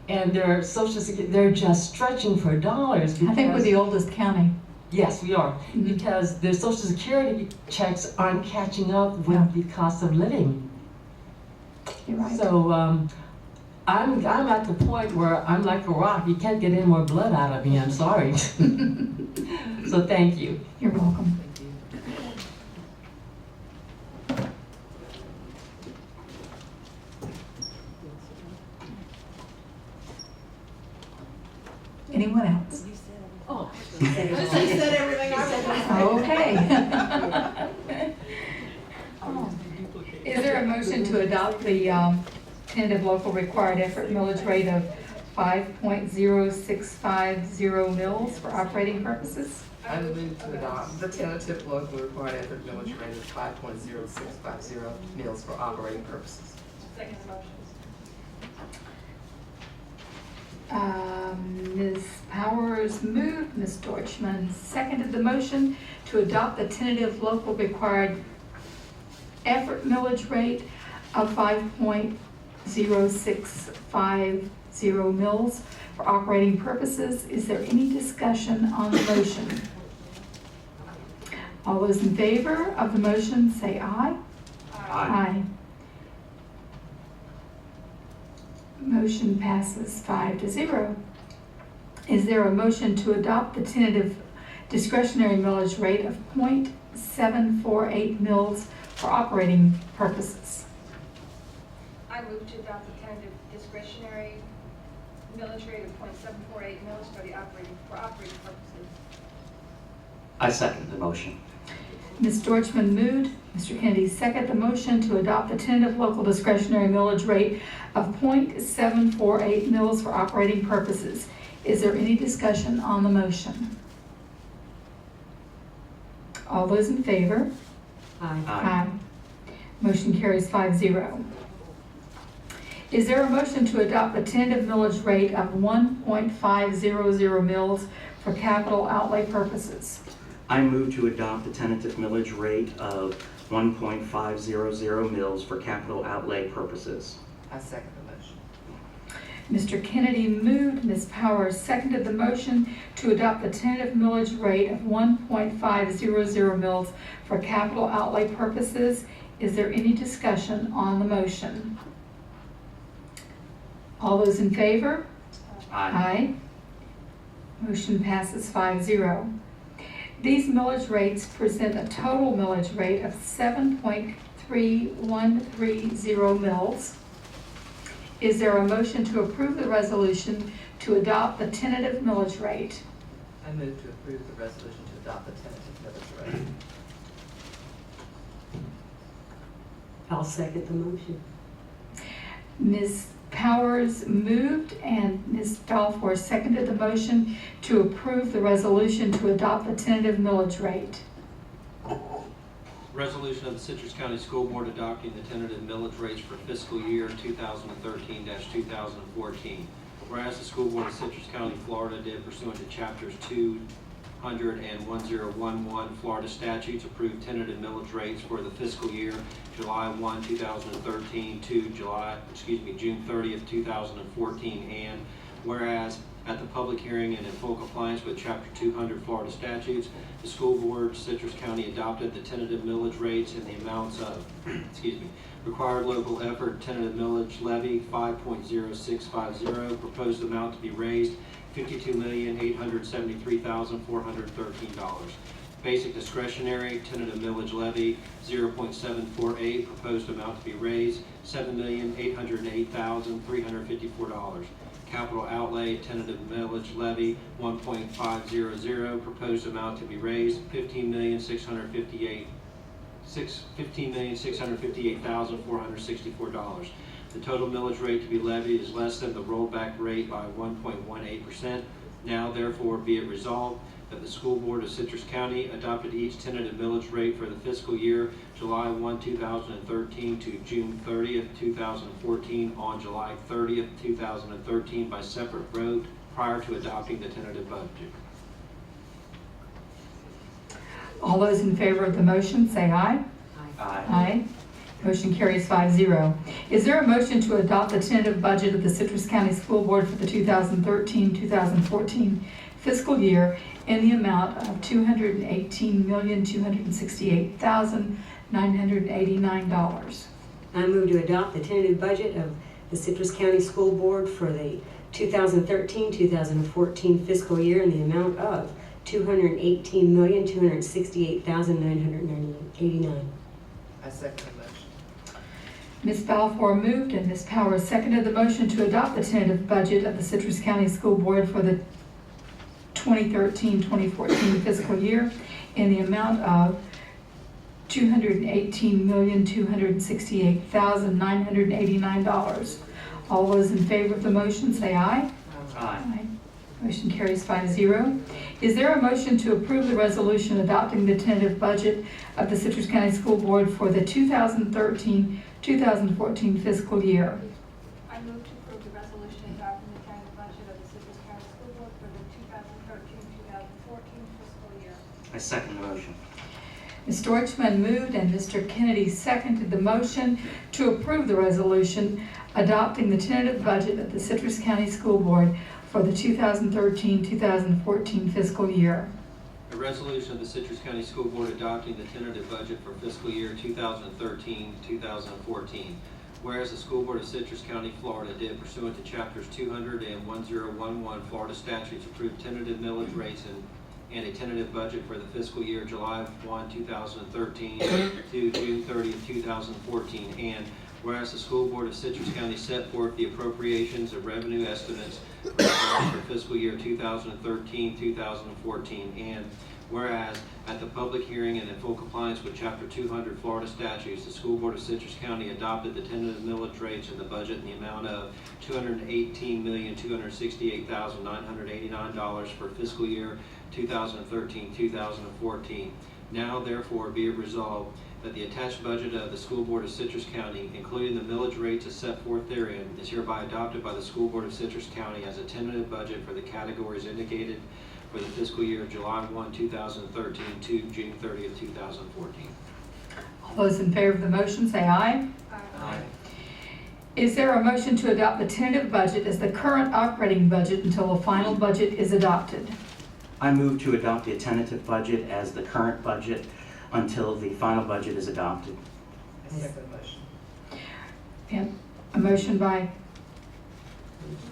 and their social security, they're just stretching for dollars. I think we're because- the oldest county. Yes, we are, because the social security checks aren't catching up with the cost of living. You're right. So I'm at the point where I'm like a rock. You can't get any more blood out of me. I'm sorry. So thank you. You're welcome. Anyone else? Oh. said everything Okay. Is there a motion to adopt the tentative local required effort millage rate of 5.0650 mils for operating purposes? I move to adopt the tentative local required effort millage rate of 5.0650 mils for operating purposes. Second motion. Ms. Powers moved, Ms. Deutschman seconded the motion to adopt the tentative local required effort millage rate of 5.0650 mils for operating purposes. Is there any discussion on the motion? All those in favor of the motion say aye. Aye. Motion passes 5-0. Is there a motion to adopt the tentative discretionary millage rate of 0.748 mils for operating purposes? I move to adopt the tentative discretionary millage rate of 0.748 mils for operating purposes. I second the motion. Ms. Deutschman moved, Mr. Kennedy seconded the motion to adopt the tentative local discretionary millage rate of 0.748 mils for operating purposes. Is there any discussion on the motion? All those in favor? Aye. Motion carries 5-0. Is there a motion to adopt the tentative millage rate of 1.500 mils for capital outlay purposes? I move to adopt the tentative millage rate of 1.500 mils for capital outlay purposes. I second the motion. Mr. Kennedy moved, Ms. Powers seconded the motion to adopt the tentative millage rate of 1.500 mils for capital outlay purposes. Is there any discussion on the motion? All those in favor? Aye. Motion passes 5-0. These millage rates present a total millage rate of 7.3130 mils. Is there a motion to approve the resolution to adopt the tentative millage rate? I move to approve the resolution to adopt the tentative millage rate. I'll second the motion. Ms. Powers moved and Ms. Balfour seconded the motion to approve the resolution to adopt the tentative millage rate. Resolution of the Citrus County School Board adopting the tentative millage rates for fiscal year 2013-2014. Whereas the School Board of Citrus County, Florida did pursuant to Chapters 200 and 1011 Florida statutes approve tentative millage rates for the fiscal year July 1, 2013 to June 30th, 2014, and whereas at the public hearing and in full compliance with Chapter 200 Florida statutes, the School Board, Citrus County adopted the tentative millage rates in the amounts of, required local effort tentative millage levy 5.0650, proposed amount to be raised $52,873,413. Basic discretionary, tentative millage levy, 0.748, proposed amount to be raised, $7,808,354. Capital outlay, tentative millage levy, 1.500, proposed amount to be raised, $15,658,464. The total millage rate to be levied is less than the rollback rate by 1.18%. Now therefore be it resolved that the School Board of Citrus County adopted each tentative millage rate for the fiscal year July 1, 2013 to June 30th, 2014 on July 30th, 2013 by separate vote prior to adopting the tentative budget. All those in favor of the motion, say aye. Aye. Motion carries 5-0. Is there a motion to adopt the tentative budget of the Citrus County School Board for the 2013-2014 fiscal year in the amount of $218,268,989? I move to adopt the tentative budget of the Citrus County School Board for the 2013-2014 fiscal year in the amount of $218,268,989. I second the motion. Ms. Balfour moved and Ms. Powers seconded the motion to adopt the tentative budget of the Citrus County School Board for the 2013-2014 fiscal year in the amount of $218,268,989. All those in favor of the motion say aye. Aye. Motion carries 5-0. Is there a motion to approve the resolution adopting the tentative budget of the Citrus County School Board for the 2013-2014 fiscal year? I move to approve the resolution adopting the tentative budget of the Citrus County School Board for the 2013-2014 fiscal year. I second the motion. Ms. Deutschman moved and Mr. Kennedy seconded the motion to approve the resolution adopting the tentative budget of the Citrus County School Board for the 2013-2014 fiscal year. A resolution of the Citrus County School Board adopting the tentative budget for fiscal year 2013-2014. Whereas the School Board of Citrus County, Florida did pursuant to chapters 200 and 1011 Florida statutes approve tentative millage rates and a tentative budget for the fiscal year July 1, 2013 to June 30, 2014. And whereas the School Board of Citrus County set forth the appropriations and revenue estimates for fiscal year 2013-2014, and whereas at the public hearing and in full compliance with Chapter 200 Florida statutes, the School Board of Citrus County adopted the tentative millage rates in the budget in the amount of $218,268,989 for fiscal year 2013-2014. Now therefore be it resolved that the attached budget of the School Board of Citrus County, including the millage rates as set forth therein, is hereby adopted by the School Board of Citrus County as a tentative budget for the categories indicated for the fiscal year of July 1, 2013 to June 30, 2014. All those in favor of the motion say aye. Aye. Is there a motion to adopt the tentative budget as the current operating budget until a final budget is adopted? I move to adopt the tentative budget as the current budget until the final budget is adopted. I second the motion. And a motion by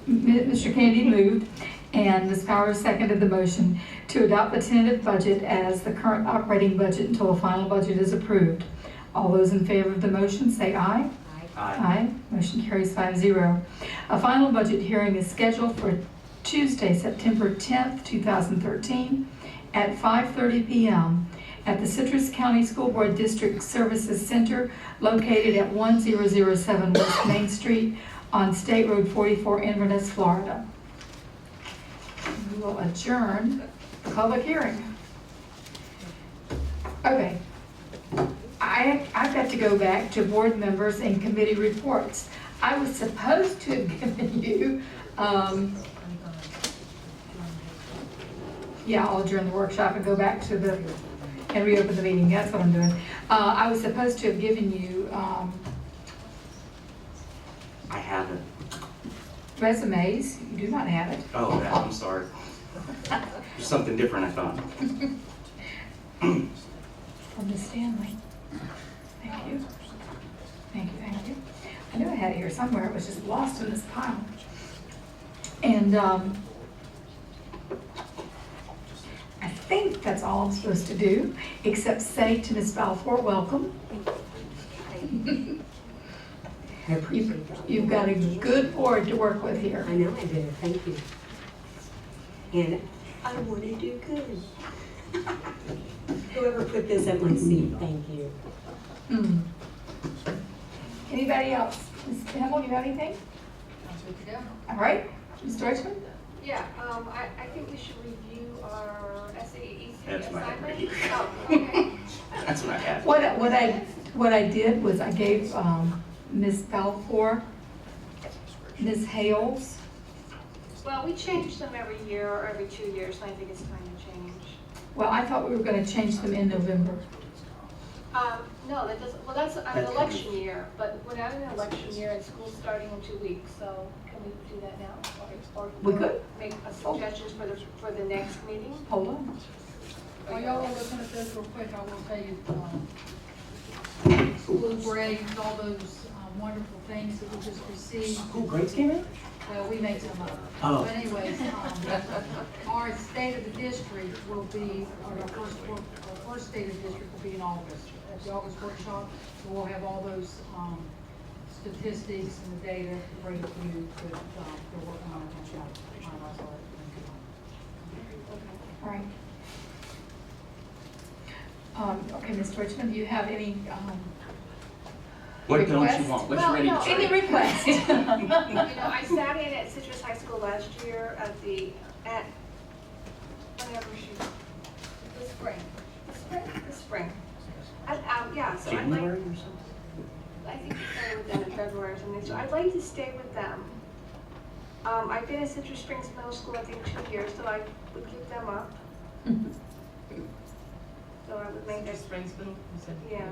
Mr. Kennedy moved and Ms. Powers seconded the motion to adopt the tentative budget as the current operating budget until a final budget is approved. All those in favor of the motion say aye. Aye. Motion carries 5-0. A final budget hearing is scheduled for Tuesday, September 10th, 2013 at 5:30 p.m. at the Citrus County School Board District Services Center located at 1007 West Main Street on State Road 44, Inverness, Florida. We will adjourn the public hearing. Okay. I've got to go back to board members and committee reports. I was supposed to have given you, I'll adjourn the workshop and go back to and reopen the meeting. That's what I'm doing. I was supposed to have given you I haven't. resumes. You do not have it. Oh, yeah, I'm sorry. There's something different, I thought. From Ms. Stanley. Thank you. Thank you, thank you. I knew I had it here somewhere. It was just lost in this pile. And I think that's all I'm supposed to do, except say to Ms. Balfour, welcome. I appreciate that. You've got a good board to work with here. I know I do, thank you. And I want to do good. Whoever put this at my seat, thank you. Hmm. Anybody else? Ms. Campbell, you got anything? Sounds good to go. All right, Ms. Deutschman? Yeah, I think we should review our SAEC That's what I had assignment. ready. Oh, okay. That's what I had. What I did was I gave Ms. Balfour, Ms. Hales. Well, we change them every year or every 2 years, and I think it's time to change. Well, I thought we were going to change them in November. No, that doesn't, well, that's an election year, but we're not in an election year, and school's starting in 2 weeks, so can we do that now? Or We could. make suggestions for the next meeting? Hold on. While y'all are looking at those real quick, I will tell you, school grades, all those wonderful things that we just received. School grades came in? Well, we made some up. Oh. But anyways, our state of the district will be, our first state of the district will be in August, at the August workshop. So we'll have all those statistics and the data ready for you to work on it and finalize all that. All right. Okay, Ms. Deutschman, do you have any What don't requests? you want? What's Well, ready no, to Any requests? You know, I sat in at Citrus High School last year at whenever the spring. Yeah, so I'd like, January or something? I think we started with them in February or something, so I'd like to stay with them. I've been at Citrus Springs Middle School, I think 2 years, so I would give them up. So I would make that, Springs Middle, you said? Yeah.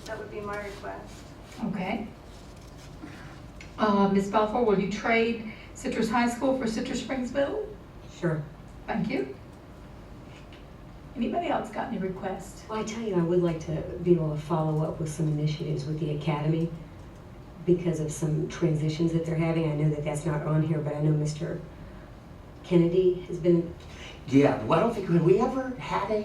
that would be my request. Okay. Ms. Balfour, will you trade Citrus High School for Citrus Springs Middle? Sure. Thank you. Anybody else got any requests? Well, I tell you, I would like to be able to follow up with some initiatives with the academy because of some transitions that they're having. I know that that's not on here, but I know Mr. Kennedy has been. Yeah, well, I don't think, we ever had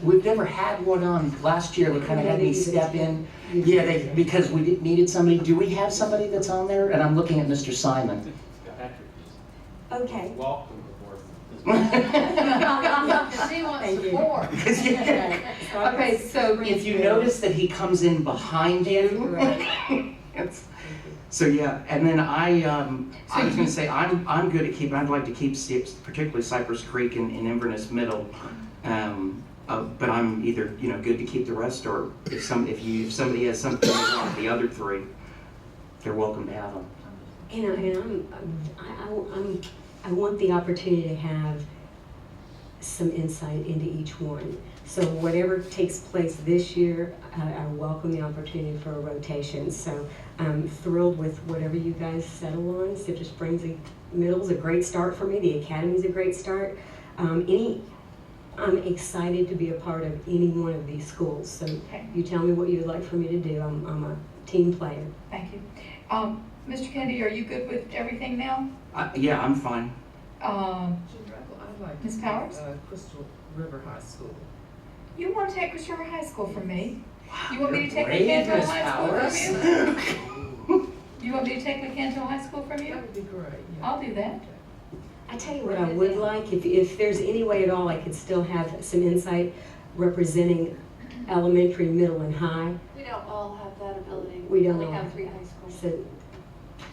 we've never had one on. Last year, we kind of had me step in. Yeah, because we needed somebody. Do we have somebody that's on there? And I'm looking at Mr. Simon. Okay. Welcome aboard. Because he wants Thank you. support. Okay, so If you notice that he comes in behind you. So yeah, and then I was going to say I'm good at keeping. I'd like to keep particularly Cypress Creek and Inverness Middle, but I'm either good to keep the rest, or if somebody has something they want the other three, they're welcome to have them. And I want the opportunity to have some insight into each one. So whatever takes place this year, I welcome the opportunity for a rotation. So I'm thrilled with whatever you guys settle on. Citrus Springs Middle's a great start for me. The Academy's a great start. I'm excited to be a part of any one of these schools. So you tell me what you would like for me to do. I'm a team player. thank you. Mr. Kennedy, are you good with everything now? Yeah, I'm fine. I'd like Ms. to Powers? take, Crystal River High School. You want to take Crystal River High School from me? You want me to You're take brave, Lecanto Ms. High School Powers. from you? You want me to take Lecanto High School from you? That would be great, yeah. I'll do that. I tell you what I would like, if there's any way at all I could still have some insight representing elementary, middle, and high. We don't all have that ability. We don't only all have have 3 that. high schools. So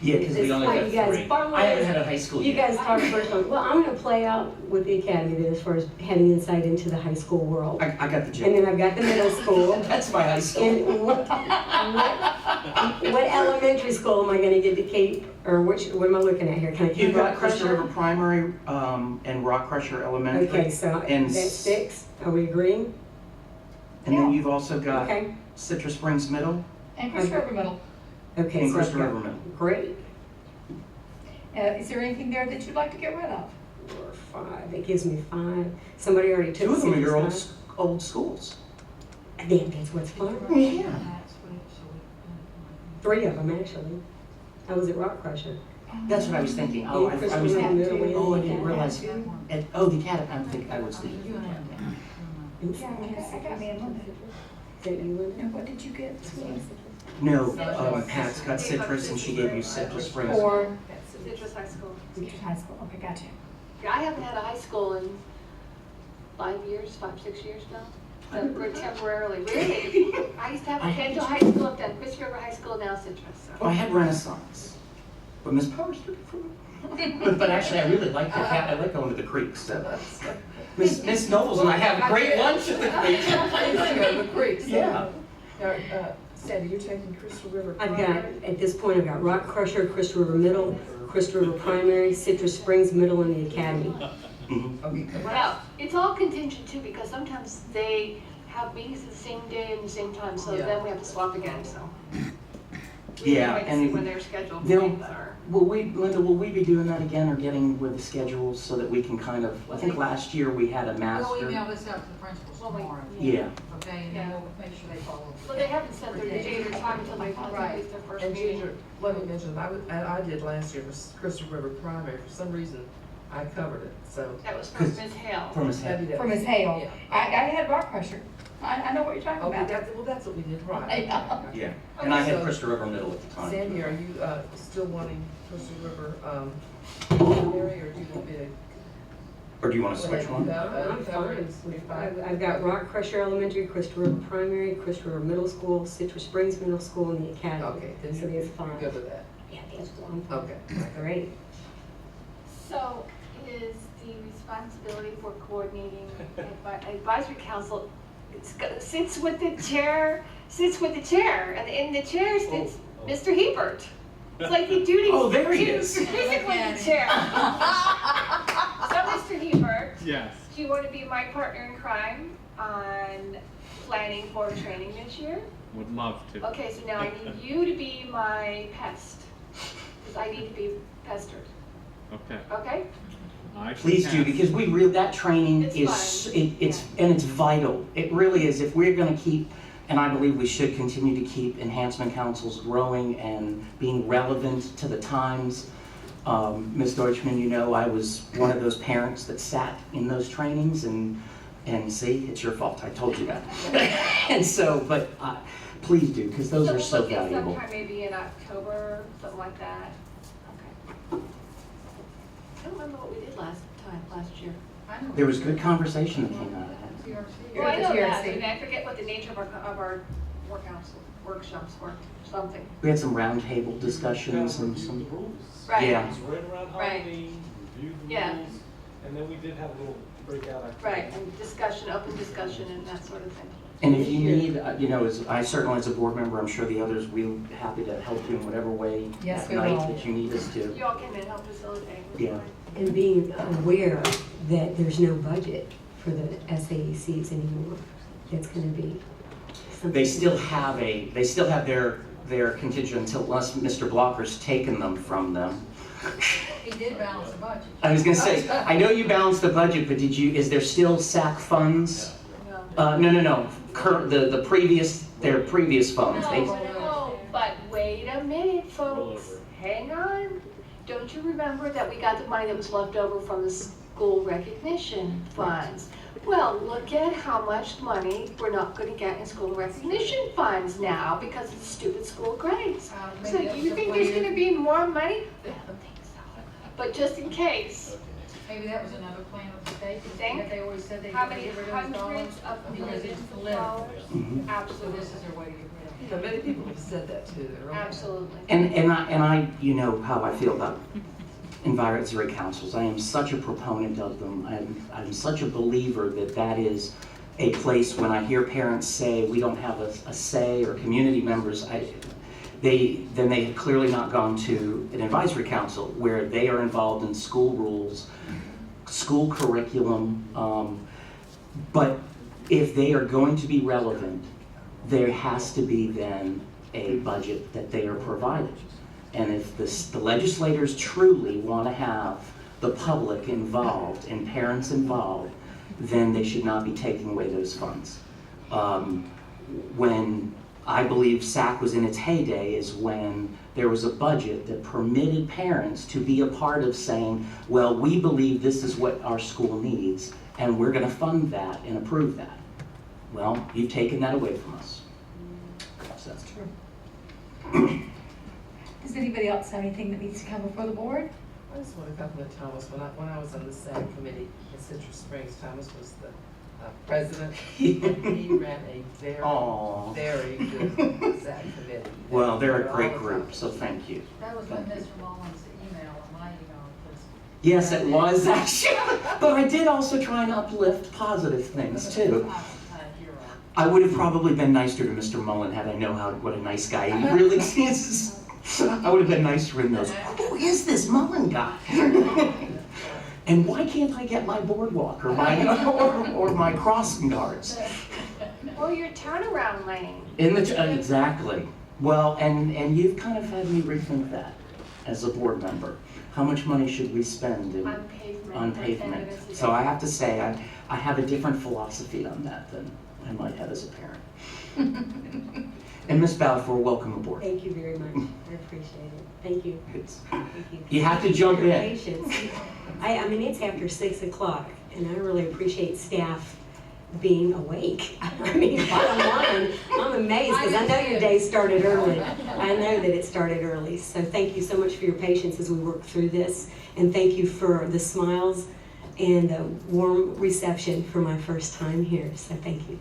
Yeah, because we it's only fine, got you guys 3. follow I haven't it. had a high school You yet. guys talk first on, well, I'm gonna play out with the academy then as far as having insight into the high school world. I got the And gym. then I've got the middle school. That's my high school. And what elementary school am I gonna get to keep, or what am I looking at here? Can I keep You've got Rock Crystal Crusher? River Primary and Rock Crusher Elementary. Okay, so and that's 6, are we agreeing? And then you've also got Okay, Citrus Springs Middle And Crystal River Middle. okay, and so I've Crystal got, River Middle. great. Is there anything there that you'd like to get rid of? 4, 5, that gives me 5. Somebody already took 2 of them are your Citrus old schools. High. I think that's what's fun. Yeah. 3 of them, actually. I was at Rock Crusher. That's what I was thinking. Oh, I was thinking, oh, I didn't realize. Oh, the academy, I'm thinking, I was thinking. Yeah, I got me a little bit. That you would? And what did you get? No, Pat's got Citrus and she gave you Citrus Springs. Or Citrus High School. Citrus High School, okay, gotcha. Yeah, I haven't had a high school in 5 years, 6 years now. Temporarily, really. I used to have a Canto High School, I've done Chris River High School, now Citrus. So. Well, I had Renaissance, but Miss Powers took it from me. But actually, I really like the cat. I like going to the creeks. So. Miss Knowles and I have a great lunch at the creeks. The creeks. Yeah. Sandy, you're taking Crystal River I've got, Primary? at this point, I've got Rock Crusher, Crystal River Middle, Crystal River Primary, Citrus Springs Middle, and the Academy. Okay. Well, it's all contingent too, because sometimes they have meetings at the same day and the same time, so Yeah. then we have to swap again, so. Yeah, Wait to see and when their scheduled they'll- meetings are. Linda, will we be doing that again or getting with the schedules so that we can kind of, I think last year we had a We'll master. email this out to the principals tomorrow. Yeah. Okay, and then we'll make sure they follow. Well, they haven't set their date or time until they release their first And meeting. Ginger, let me mention, I did last year for Crystal River Primary, for some reason, I covered it, so. That was from Ms. Hale. From Ms. Hale. Maybe that From was- Ms. Hale. Yeah. I had Rock Crusher. I know what you're talking Okay, about. well, that's what we did, I right. know. Yeah, and I had So- Crystal River Middle at the time. Sandy, are you, still wanting Crystal River, Primary, or do you want me to? Or do you want to switch one? I'm fine. I've got Rock Crusher Elementary, Crystal River Primary, Crystal River Middle School, Citrus Springs Middle School, and the Academy. Okay, then So you're there's five. good with that. Yeah, that's fine. Okay. Great. So is the responsibility for coordinating advisory council, sits with the chair, and in the chair sits Mr. Hebert. It's like the duty. Oh, there he is. Basically the chair. So Mr. Hebert. Yes. Do you want to be my partner in crime on planning for training this year? Would love to. Okay, so now I need you to be my pest, because I need to be pestered, Okay. okay? I can Please do, pass. because we really, that training It's is, fun. and it's vital. It really is. If we're gonna keep, and I believe we should continue to keep enhancement councils growing and being relevant to the times. Ms. Deutschman, you know, I was one of those parents that sat in those trainings and see, it's your fault. I told you that. And so, but please do, because those are so we'll look at valuable. sometime maybe in October, something like that. Okay. I don't remember what we did last year. I know. There was good conversation that came out of that. TRC. Well, I know that, TRC. and I forget what the nature of our workshops were, something. We had some roundtable discussions and some, Right. yeah. It was right around Right. Halloween, reviewed the Yeah. rules, and then we did have a little breakout activity. Right, and discussion, open discussion and that sort of thing. And if you need, you know, I certainly as a board member, I'm sure the others, we're happy to help you in whatever way Yes, at we night will. that you need us to. You all came in and helped facilitate. It's Yeah. fine. And being aware that there's no budget for the SAECs anymore. That's gonna be something. They still have their contingent unless Mr. Blocker's taken them from them. He did balance the budget. I was gonna say, I know you balanced the budget, but is there still SAC funds? No. No. The previous, their previous funds. No, but wait a minute, folks. Hang on. Don't you remember that we got the money that was left over from the school recognition funds? Well, look at how much money we're not going to get in school recognition funds now because of the stupid school grades. So Maybe you that's think the there's plan. going to be more money? I don't think so. But just in case. Maybe that was another plan of the state, Think? that they always said they How would many get rid of those hundreds dollars of because millions it's of political. dollars? Mhm. So Absolutely. this is their way to get rid of it. Yeah, many people have said that too. They're really- Absolutely. And I, you know how I feel about advisory councils. I am such a proponent of them. I'm such a believer that is a place when I hear parents say we don't have a say, or community members, then they have clearly not gone to an advisory council where they are involved in school rules, school curriculum. But if they are going to be relevant, there has to be then a budget that they are provided. And if the legislators truly want to have the public involved and parents involved, then they should not be taking away those funds. When I believe SAC was in its heyday is when there was a budget that permitted parents to be a part of saying, well, we believe this is what our school needs, and we're gonna fund that and approve that. Well, you've taken that away from us. So. That's true. Does anybody else have anything that needs to come before the board? I just want to compliment Thomas. When I was on the SAC committee in Citrus Springs, Thomas was the president. He ran a Aw. very good SAC committee. Well, they're a All great the group, time. so thank you. That was when Thank you. Mr. Mullins' email and my email was. Yes, it was actually, but I did also try and uplift positive things too. I would have probably been nicer to Mr. Mullen had I known what a nice guy he really is. I would have been nicer in those, who is this Mullen guy? And why can't I get my boardwalk or my crossing guards? Or your turnaround lane. Exactly. Well, and you've kind of had me rethink that as a board member. How much money should we spend on pavement? So I have to say, I have a different philosophy on that than I might have as a parent. And Ms. Balfour, welcome aboard. Thank you very much. I appreciate it. Thank you. Thank you. You have to jump For your in. patience. I mean, it's after 6 o'clock, and I really appreciate staff being awake. I mean, bottom line, I'm amazed, because I know your day started early. I know that it started early. So thank you so much for your patience as we work through this, and thank you for the smiles and the warm reception for my first time here. So thank you.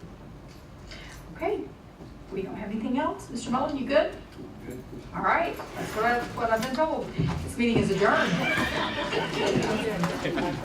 Okay, we don't have anything else. Mr. Mullen, you good? Good. All right, that's what I've been told. This meeting is adjourned.